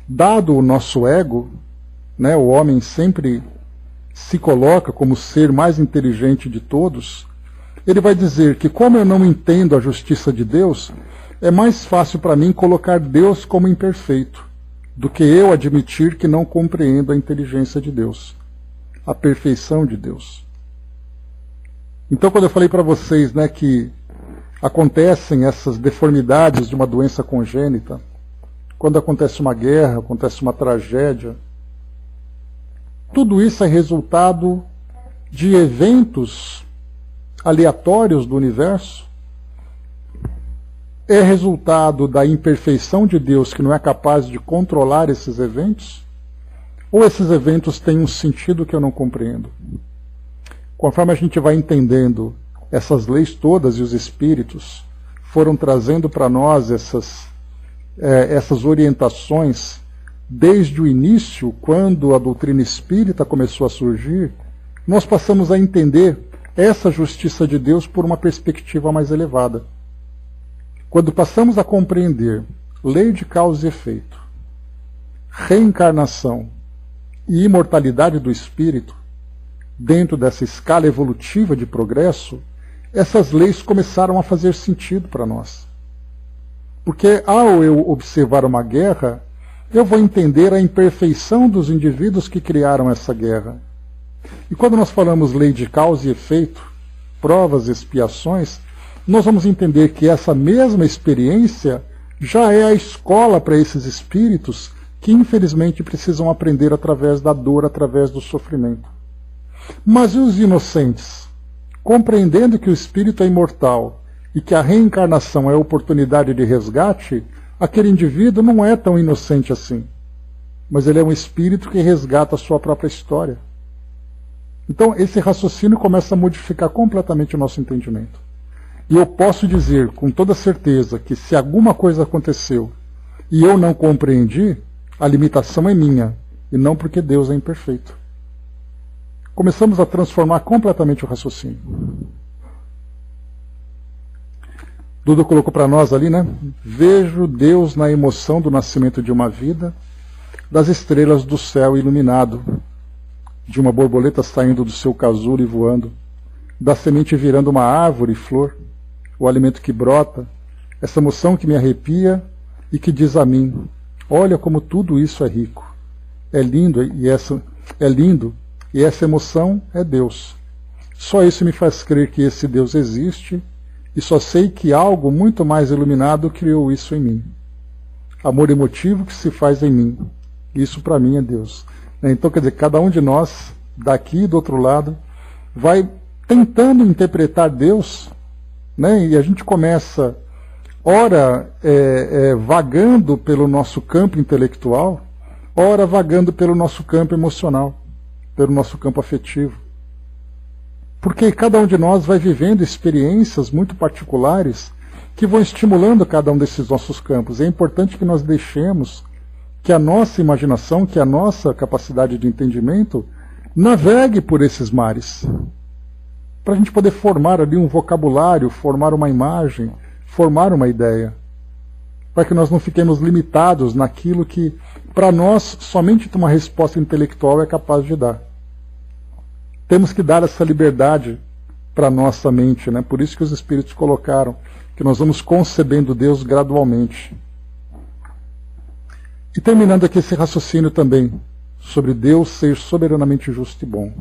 Dado o nosso ego, né, o homem sempre se coloca como o ser mais inteligente de todos, ele vai dizer que como eu não entendo a justiça de Deus, é mais fácil para mim colocar Deus como imperfeito, do que eu admitir que não compreendo a inteligência de Deus, a perfeição de Deus. Então, quando eu falei para vocês, né, que acontecem essas deformidades de uma doença congênita, quando acontece uma guerra, acontece uma tragédia, tudo isso é resultado de eventos aleatórios do universo, é resultado da imperfeição de Deus que não é capaz de controlar esses eventos, ou esses eventos têm um sentido que eu não compreendo? Conforme a gente vai entendendo essas leis todas e os espíritos foram trazendo para nós essas orientações desde o início, quando a doutrina espírita começou a surgir, nós passamos a entender essa justiça de Deus por uma perspectiva mais elevada. Quando passamos a compreender lei de causa e efeito, reencarnação e imortalidade do espírito, dentro dessa escala evolutiva de progresso, essas leis começaram a fazer sentido para nós. Porque ao eu observar uma guerra, eu vou entender a imperfeição dos indivíduos que criaram essa guerra. E quando nós falamos lei de causa e efeito, provas e expiações, nós vamos entender que essa mesma experiência já é a escola para esses espíritos que infelizmente precisam aprender através da dor, através do sofrimento. Mas e os inocentes? Compreendendo que o espírito é imortal e que a reencarnação é a oportunidade de resgate, aquele indivíduo não é tão inocente assim. Mas ele é um espírito que resgata a sua própria história. Então esse raciocínio começa a modificar completamente o nosso entendimento. E eu posso dizer com toda certeza que se alguma coisa aconteceu e eu não compreendi, a limitação é minha, e não porque Deus é imperfeito. Começamos a transformar completamente o raciocínio. Dudu colocou para nós ali, né? Vejo Deus na emoção do nascimento de uma vida, das estrelas do céu iluminado, de uma borboleta saindo do seu casulo e voando, da semente virando uma árvore e flor, o alimento que brota, essa emoção que me arrepia e que diz a mim, olha como tudo isso é rico, é lindo e essa emoção é Deus. Só isso me faz crer que esse Deus existe e só sei que algo muito mais iluminado criou isso em mim. Amor emotivo que se faz em mim. Isso para mim é Deus. Então, quer dizer, cada um de nós, daqui e do outro lado, vai tentando interpretar Deus, né? E a gente começa, ora vagando pelo nosso campo intelectual, ora vagando pelo nosso campo emocional, pelo nosso campo afetivo. Porque cada um de nós vai vivendo experiências muito particulares que vão estimulando cada um desses nossos campos. É importante que nós deixemos que a nossa imaginação, que a nossa capacidade de entendimento navegue por esses mares, para a gente poder formar ali um vocabulário, formar uma imagem, formar uma ideia, para que nós não fiquemos limitados naquilo que, para nós, somente uma resposta intelectual é capaz de dar. Temos que dar essa liberdade para a nossa mente, né? Por isso que os Espíritos colocaram que nós vamos concebendo Deus gradualmente. E terminando aqui esse raciocínio também, sobre Deus ser soberanamente justo e bom.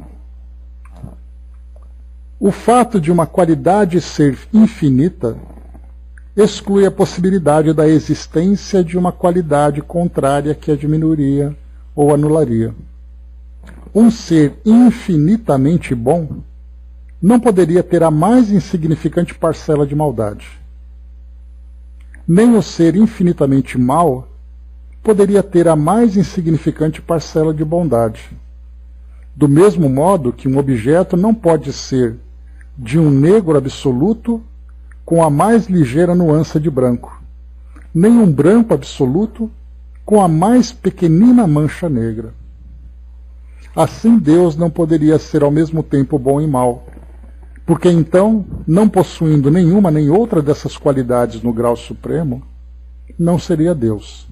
O fato de uma qualidade ser infinita exclui a possibilidade da existência de uma qualidade contrária que a diminuiria ou anularia. um ser infinitamente bom não poderia ter a mais insignificante parcela de maldade. Nem o ser infinitamente mau poderia ter a mais insignificante parcela de bondade. Do mesmo modo que um objeto não pode ser de um negro absoluto com a mais ligeira nuance de branco, nem um branco absoluto com a mais pequenina mancha negra. Assim Deus não poderia ser ao mesmo tempo bom e mau, porque então, não possuindo nenhuma nem outra dessas qualidades no grau supremo, não seria Deus.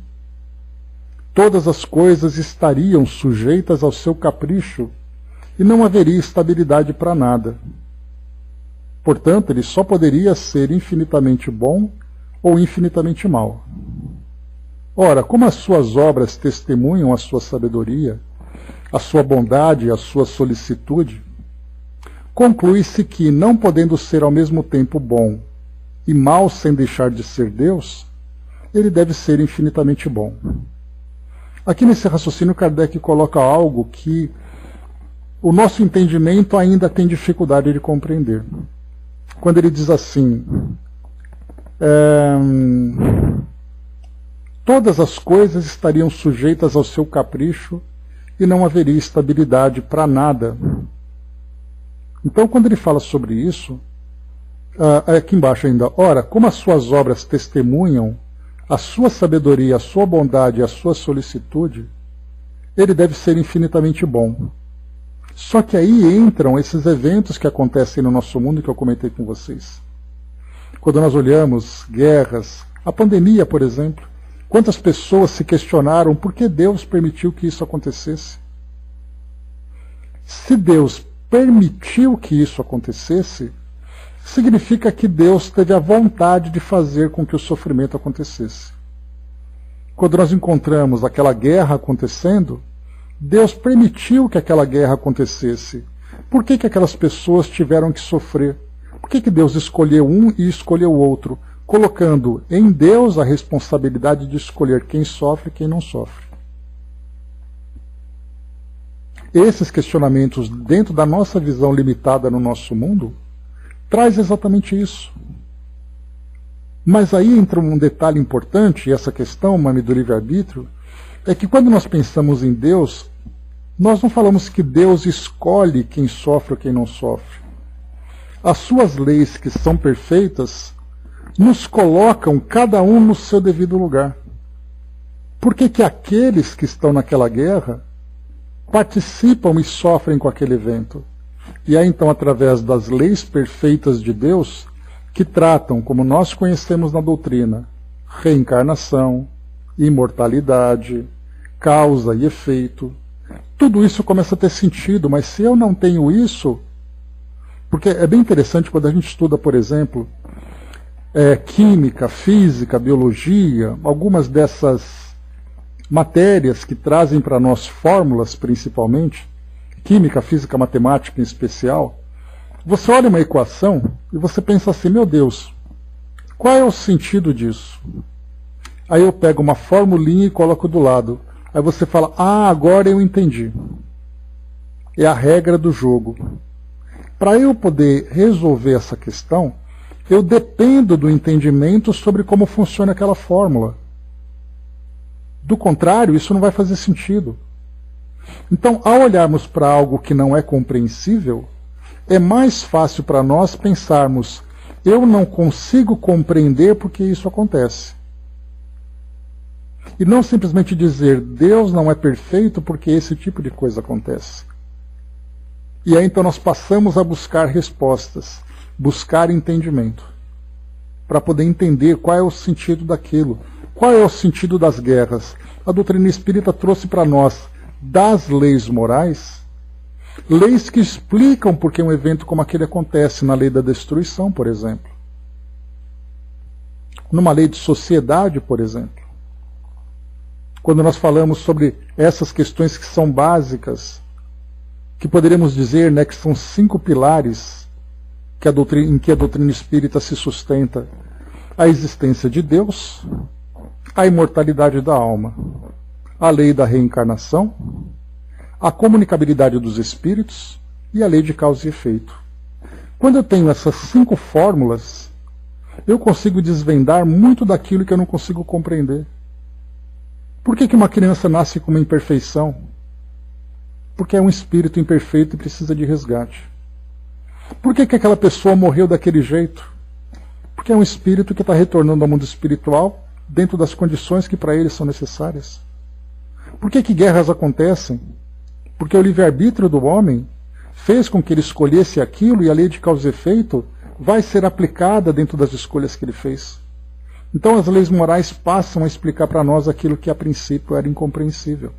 Todas as coisas estariam sujeitas ao seu capricho e não haveria estabilidade para nada. Portanto, ele só poderia ser infinitamente bom ou infinitamente mau. Ora, como as suas obras testemunham a sua sabedoria, a sua bondade e a sua solicitude, conclui-se que, não podendo ser ao mesmo tempo bom e mau sem deixar de ser Deus, ele deve ser infinitamente bom. Aqui nesse raciocínio, Kardec coloca algo que o nosso entendimento ainda tem dificuldade de compreender. Quando ele diz assim, todas as coisas estariam sujeitas ao seu capricho e não haveria estabilidade para nada. Então, quando ele fala sobre isso, aqui embaixo ainda, ora, como as suas obras testemunham a sua sabedoria, a sua bondade e a sua solicitude, ele deve ser infinitamente bom. Só que aí entram esses eventos que acontecem no nosso mundo que eu comentei com vocês. Quando nós olhamos guerras, a pandemia, por exemplo, quantas pessoas se questionaram por que Deus permitiu que isso acontecesse? Se Deus permitiu que isso acontecesse, significa que Deus teve a vontade de fazer com que o sofrimento acontecesse. Quando nós encontramos aquela guerra acontecendo, Deus permitiu que aquela guerra acontecesse. Por que aquelas pessoas tiveram que sofrer? Por que Deus escolheu um e escolheu o outro, colocando em Deus a responsabilidade de escolher quem sofre e quem não sofre? Esses questionamentos, dentro da nossa visão limitada no nosso mundo, traz exatamente isso. Mas aí entra um detalhe importante, e essa questão, Mami, do livre-arbítrio, é que quando nós pensamos em Deus, nós não falamos que Deus escolhe quem sofre ou quem não sofre. As suas leis, que são perfeitas, nos colocam cada um no seu devido lugar. Por que aqueles que estão naquela guerra participam e sofrem com aquele evento? E é então através das leis perfeitas de Deus que tratam, como nós conhecemos na doutrina, reencarnação, imortalidade, causa e efeito. Tudo isso começa a ter sentido, mas se eu não tenho isso... Porque é bem interessante quando a gente estuda, por exemplo, química, física, biologia, algumas dessas matérias que trazem para nós fórmulas, principalmente, química, física, matemática em especial, você olha uma equação e você pensa assim, meu Deus, qual é o sentido disso? Aí eu pego uma formulinha e coloco do lado. Aí você fala, agora eu entendi. É a regra do jogo. Para eu poder resolver essa questão, eu dependo do entendimento sobre como funciona aquela fórmula. Do contrário, isso não vai fazer sentido. Então, ao olharmos para algo que não é compreensível, é mais fácil para nós pensarmos, eu não consigo compreender porque isso acontece. E não simplesmente dizer, Deus não é perfeito porque esse tipo de coisa acontece. E aí então nós passamos a buscar respostas, buscar entendimento, para poder entender qual é o sentido daquilo, qual é o sentido das guerras. A doutrina espírita trouxe para nós das leis morais, leis que explicam por que um evento como aquele acontece, na lei da destruição, por exemplo. Numa lei de sociedade, por exemplo. Quando nós falamos sobre essas questões que são básicas, que poderíamos dizer, que são 5 pilares em que a doutrina espírita se sustenta: a existência de Deus, a imortalidade da alma, a lei da reencarnação, a comunicabilidade dos espíritos e a lei de causa e efeito. Quando eu tenho essas 5 fórmulas, eu consigo desvendar muito daquilo que eu não consigo compreender. Por que uma criança nasce com uma imperfeição? Porque é um espírito imperfeito e precisa de resgate. Por que aquela pessoa morreu daquele jeito? Porque é um espírito que está retornando ao mundo espiritual dentro das condições que para ele são necessárias. Por que guerras acontecem? Porque o livre-arbítrio do homem fez com que ele escolhesse aquilo e a lei de causa e efeito vai ser aplicada dentro das escolhas que ele fez. Então as leis morais passam a explicar para nós aquilo que a princípio era incompreensível.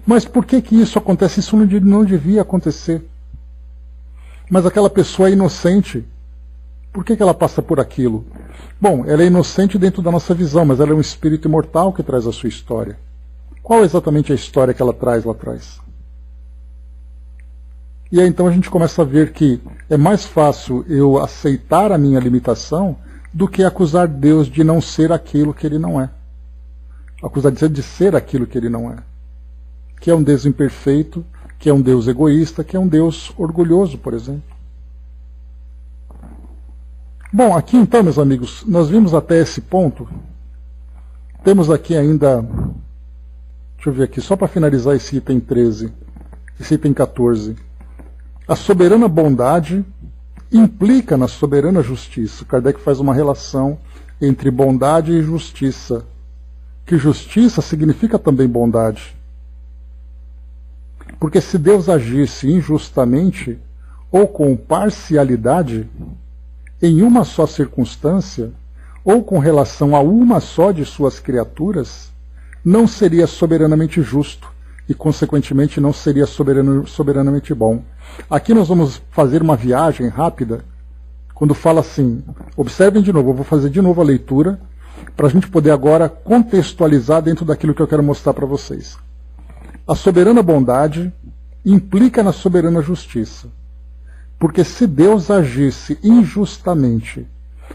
Mas por que isso acontece? Isso não devia acontecer. Mas aquela pessoa é inocente. Por que ela passa por aquilo? Bom, ela é inocente dentro da nossa visão, mas ela é um espírito imortal que traz a sua história. Qual é exatamente a história que ela traz lá atrás? E aí então a gente começa a ver que é mais fácil eu aceitar a minha limitação do que acusar Deus de não ser aquilo que ele não é. Acusar de ser aquilo que ele não é. Que é um Deus imperfeito, que é um Deus egoísta, que é um Deus orgulhoso, por exemplo. Bom, aqui então, meus amigos, nós vimos até esse ponto. Temos aqui ainda, deixa eu ver aqui, só para finalizar esse item 13, esse item 14. A soberana bondade implica na soberana justiça. Kardec faz uma relação entre bondade e justiça. Que justiça significa também bondade. Porque se Deus agisse injustamente ou com parcialidade em uma só circunstância, ou com relação a uma só de suas criaturas, não seria soberanamente justo e, consequentemente, não seria soberanamente bom. Aqui nós vamos fazer uma viagem rápida, quando fala assim, observem de novo, eu vou fazer de novo a leitura, para a gente poder agora contextualizar dentro daquilo que eu quero mostrar para vocês. A soberana bondade implica na soberana justiça. Porque se Deus agisse injustamente,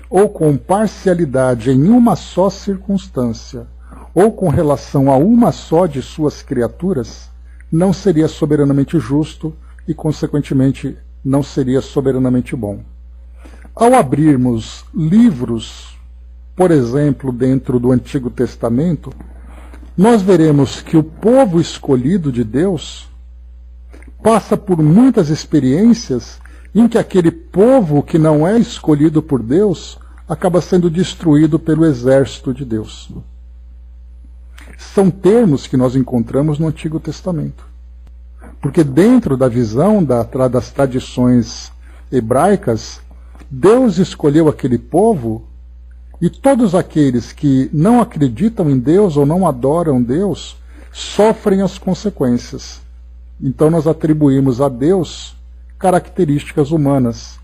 ou com parcialidade em uma só circunstância, ou com relação a uma só de suas criaturas, não seria soberanamente justo e, consequentemente, não seria soberanamente bom. Ao abrirmos livros, por exemplo, dentro do Antigo Testamento, nós veremos que o povo escolhido de Deus passa por muitas experiências em que aquele povo que não é escolhido por Deus acaba sendo destruído pelo exército de Deus. São termos que nós encontramos no Antigo Testamento. Porque dentro da visão das tradições hebraicas, Deus escolheu aquele povo e todos aqueles que não acreditam em Deus ou não adoram Deus sofrem as consequências. Então nós atribuímos a Deus características humanas.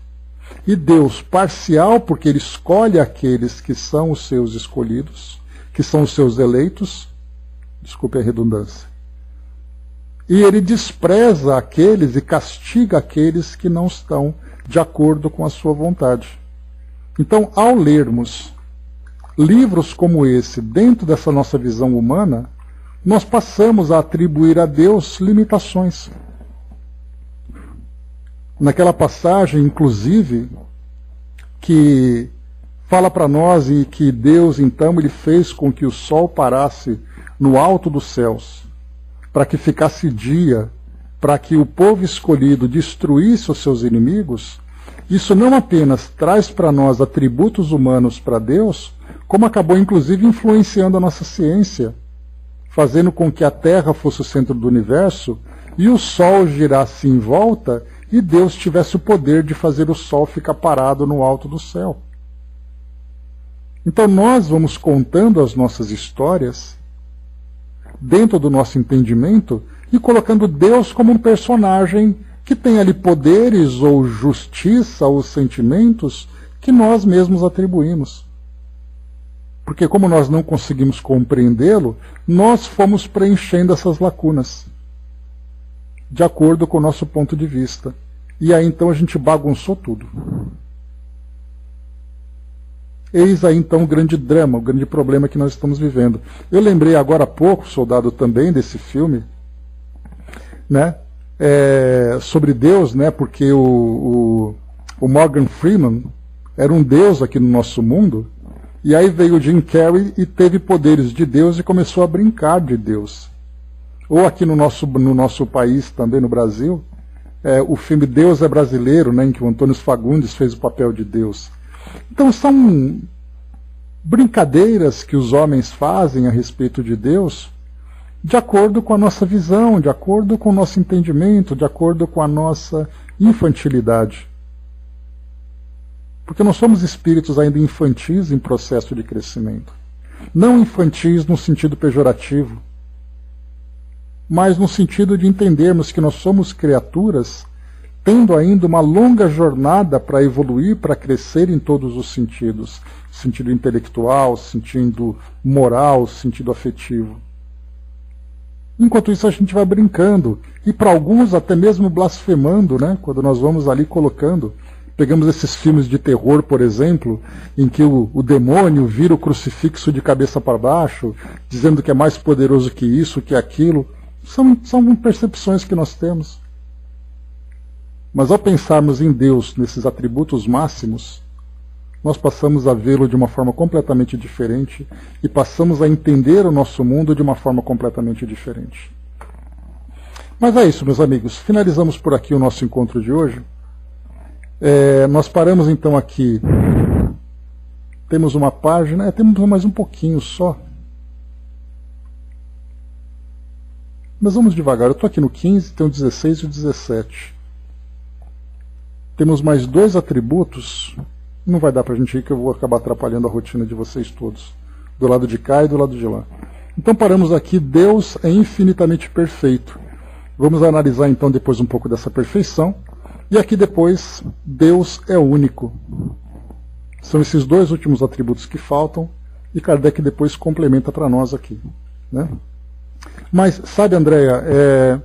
E Deus parcial, porque ele escolhe aqueles que são os seus escolhidos, que são os seus eleitos, desculpe a redundância. E ele despreza aqueles e castiga aqueles que não estão de acordo com a sua vontade. Então, ao lermos livros como esse, dentro dessa nossa visão humana, nós passamos a atribuir a Deus limitações. Naquela passagem, inclusive, que fala para nós e que Deus, então, ele fez com que o sol parasse no alto dos céus, para que ficasse dia, para que o povo escolhido destruísse os seus inimigos, isso não apenas traz para nós atributos humanos para Deus, como acabou, inclusive, influenciando a nossa ciência, fazendo com que a Terra fosse o centro do universo e o Sol girasse em volta e Deus tivesse o poder de fazer o Sol ficar parado no alto do céu. Então nós vamos contando as nossas histórias dentro do nosso entendimento e colocando Deus como um personagem que tem ali poderes ou justiça ou sentimentos que nós mesmos atribuímos. Porque como nós não conseguimos compreendê-lo, nós fomos preenchendo essas lacunas de acordo com o nosso ponto de vista. E aí então a gente bagunçou tudo. Eis aí então o grande drama, o grande problema que nós estamos vivendo. Eu lembrei agora há pouco, soldado, também desse filme, né, sobre Deus, né, porque o Morgan Freeman era um Deus aqui no nosso mundo, e aí veio o Jim Carrey e teve poderes de Deus e começou a brincar de Deus. Ou aqui no nosso país, também no Brasil, o filme Deus é Brasileiro, né, em que o Antônio Fagundes fez o papel de Deus. Então são brincadeiras que os homens fazem a respeito de Deus de acordo com a nossa visão, de acordo com o nosso entendimento, de acordo com a nossa infantilidade. Porque nós somos espíritos ainda infantis em processo de crescimento. Não infantis no sentido pejorativo, mas no sentido de entendermos que nós somos criaturas tendo ainda uma longa jornada para evoluir, para crescer em todos os sentidos. Sentido intelectual, sentido moral, sentido afetivo. Enquanto isso a gente vai brincando, e para alguns até mesmo blasfemando, né? Quando nós vamos ali colocando, pegamos esses filmes de terror, por exemplo, em que o demônio vira o crucifixo de cabeça para baixo, dizendo que é mais poderoso que isso, que aquilo. São percepções que nós temos. Mas ao pensarmos em Deus, nesses atributos máximos, nós passamos a vê-lo de uma forma completamente diferente e passamos a entender o nosso mundo de uma forma completamente diferente. Mas é isso, meus amigos. Finalizamos por aqui o nosso encontro de hoje. Nós paramos então aqui. Temos uma página, temos mais um pouquinho só. Mas vamos devagar. Eu estou aqui no 15, tem o 16 e o 17. Temos mais 2 atributos. Não vai dar para a gente ir, que eu vou acabar atrapalhando a rotina de vocês todos. Do lado de cá e do lado de lá. Então paramos aqui. Deus é infinitamente perfeito. Vamos analisar então depois um pouco dessa perfeição. E aqui depois, Deus é único. São esses 2 últimos atributos que faltam. E Kardec depois complementa para nós aqui, né? Mas, sabe, Andréia,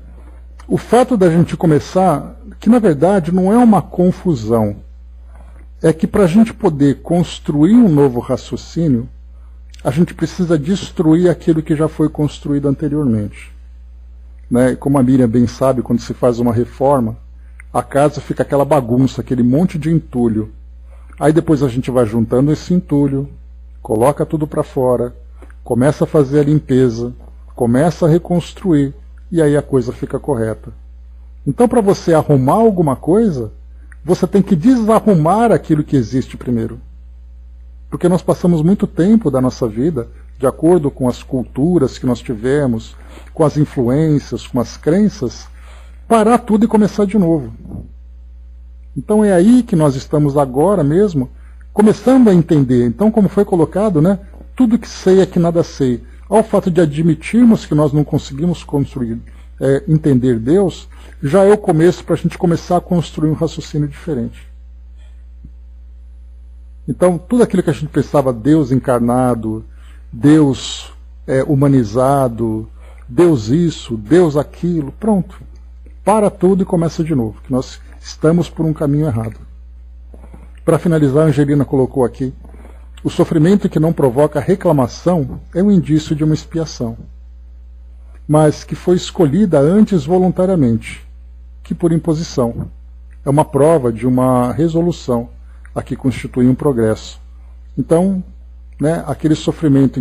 o fato da gente começar, que na verdade não é uma confusão, é que para a gente poder construir um novo raciocínio, a gente precisa destruir aquilo que já foi construído anteriormente. Né? Como a Miriam bem sabe, quando se faz uma reforma, a casa fica aquela bagunça, aquele monte de entulho. Aí depois a gente vai juntando esse entulho, coloca tudo para fora, começa a fazer a limpeza, começa a reconstruir, e aí a coisa fica correta. Então, para você arrumar alguma coisa, você tem que desarrumar aquilo que existe primeiro. Porque nós passamos muito tempo da nossa vida, de acordo com as culturas que nós tivemos, com as influências, com as crenças, parar tudo e começar de novo. Então é aí que nós estamos agora mesmo, começando a entender. Então, como foi colocado, né? Tudo que sei é que nada sei. Ao fato de admitirmos que nós não conseguimos construir, entender Deus, já é o começo para a gente começar a construir um raciocínio diferente. Então, tudo aquilo que a gente pensava, Deus encarnado, Deus humanizado, Deus isso, Deus aquilo, pronto. Para tudo e começa de novo, que nós estamos por um caminho errado. Para finalizar, a Angelina colocou aqui, o sofrimento que não provoca reclamação é um indício de uma expiação, mas que foi escolhida antes voluntariamente, que por imposição. É uma prova de uma resolução a que constitui um progresso. Então, né, aquele sofrimento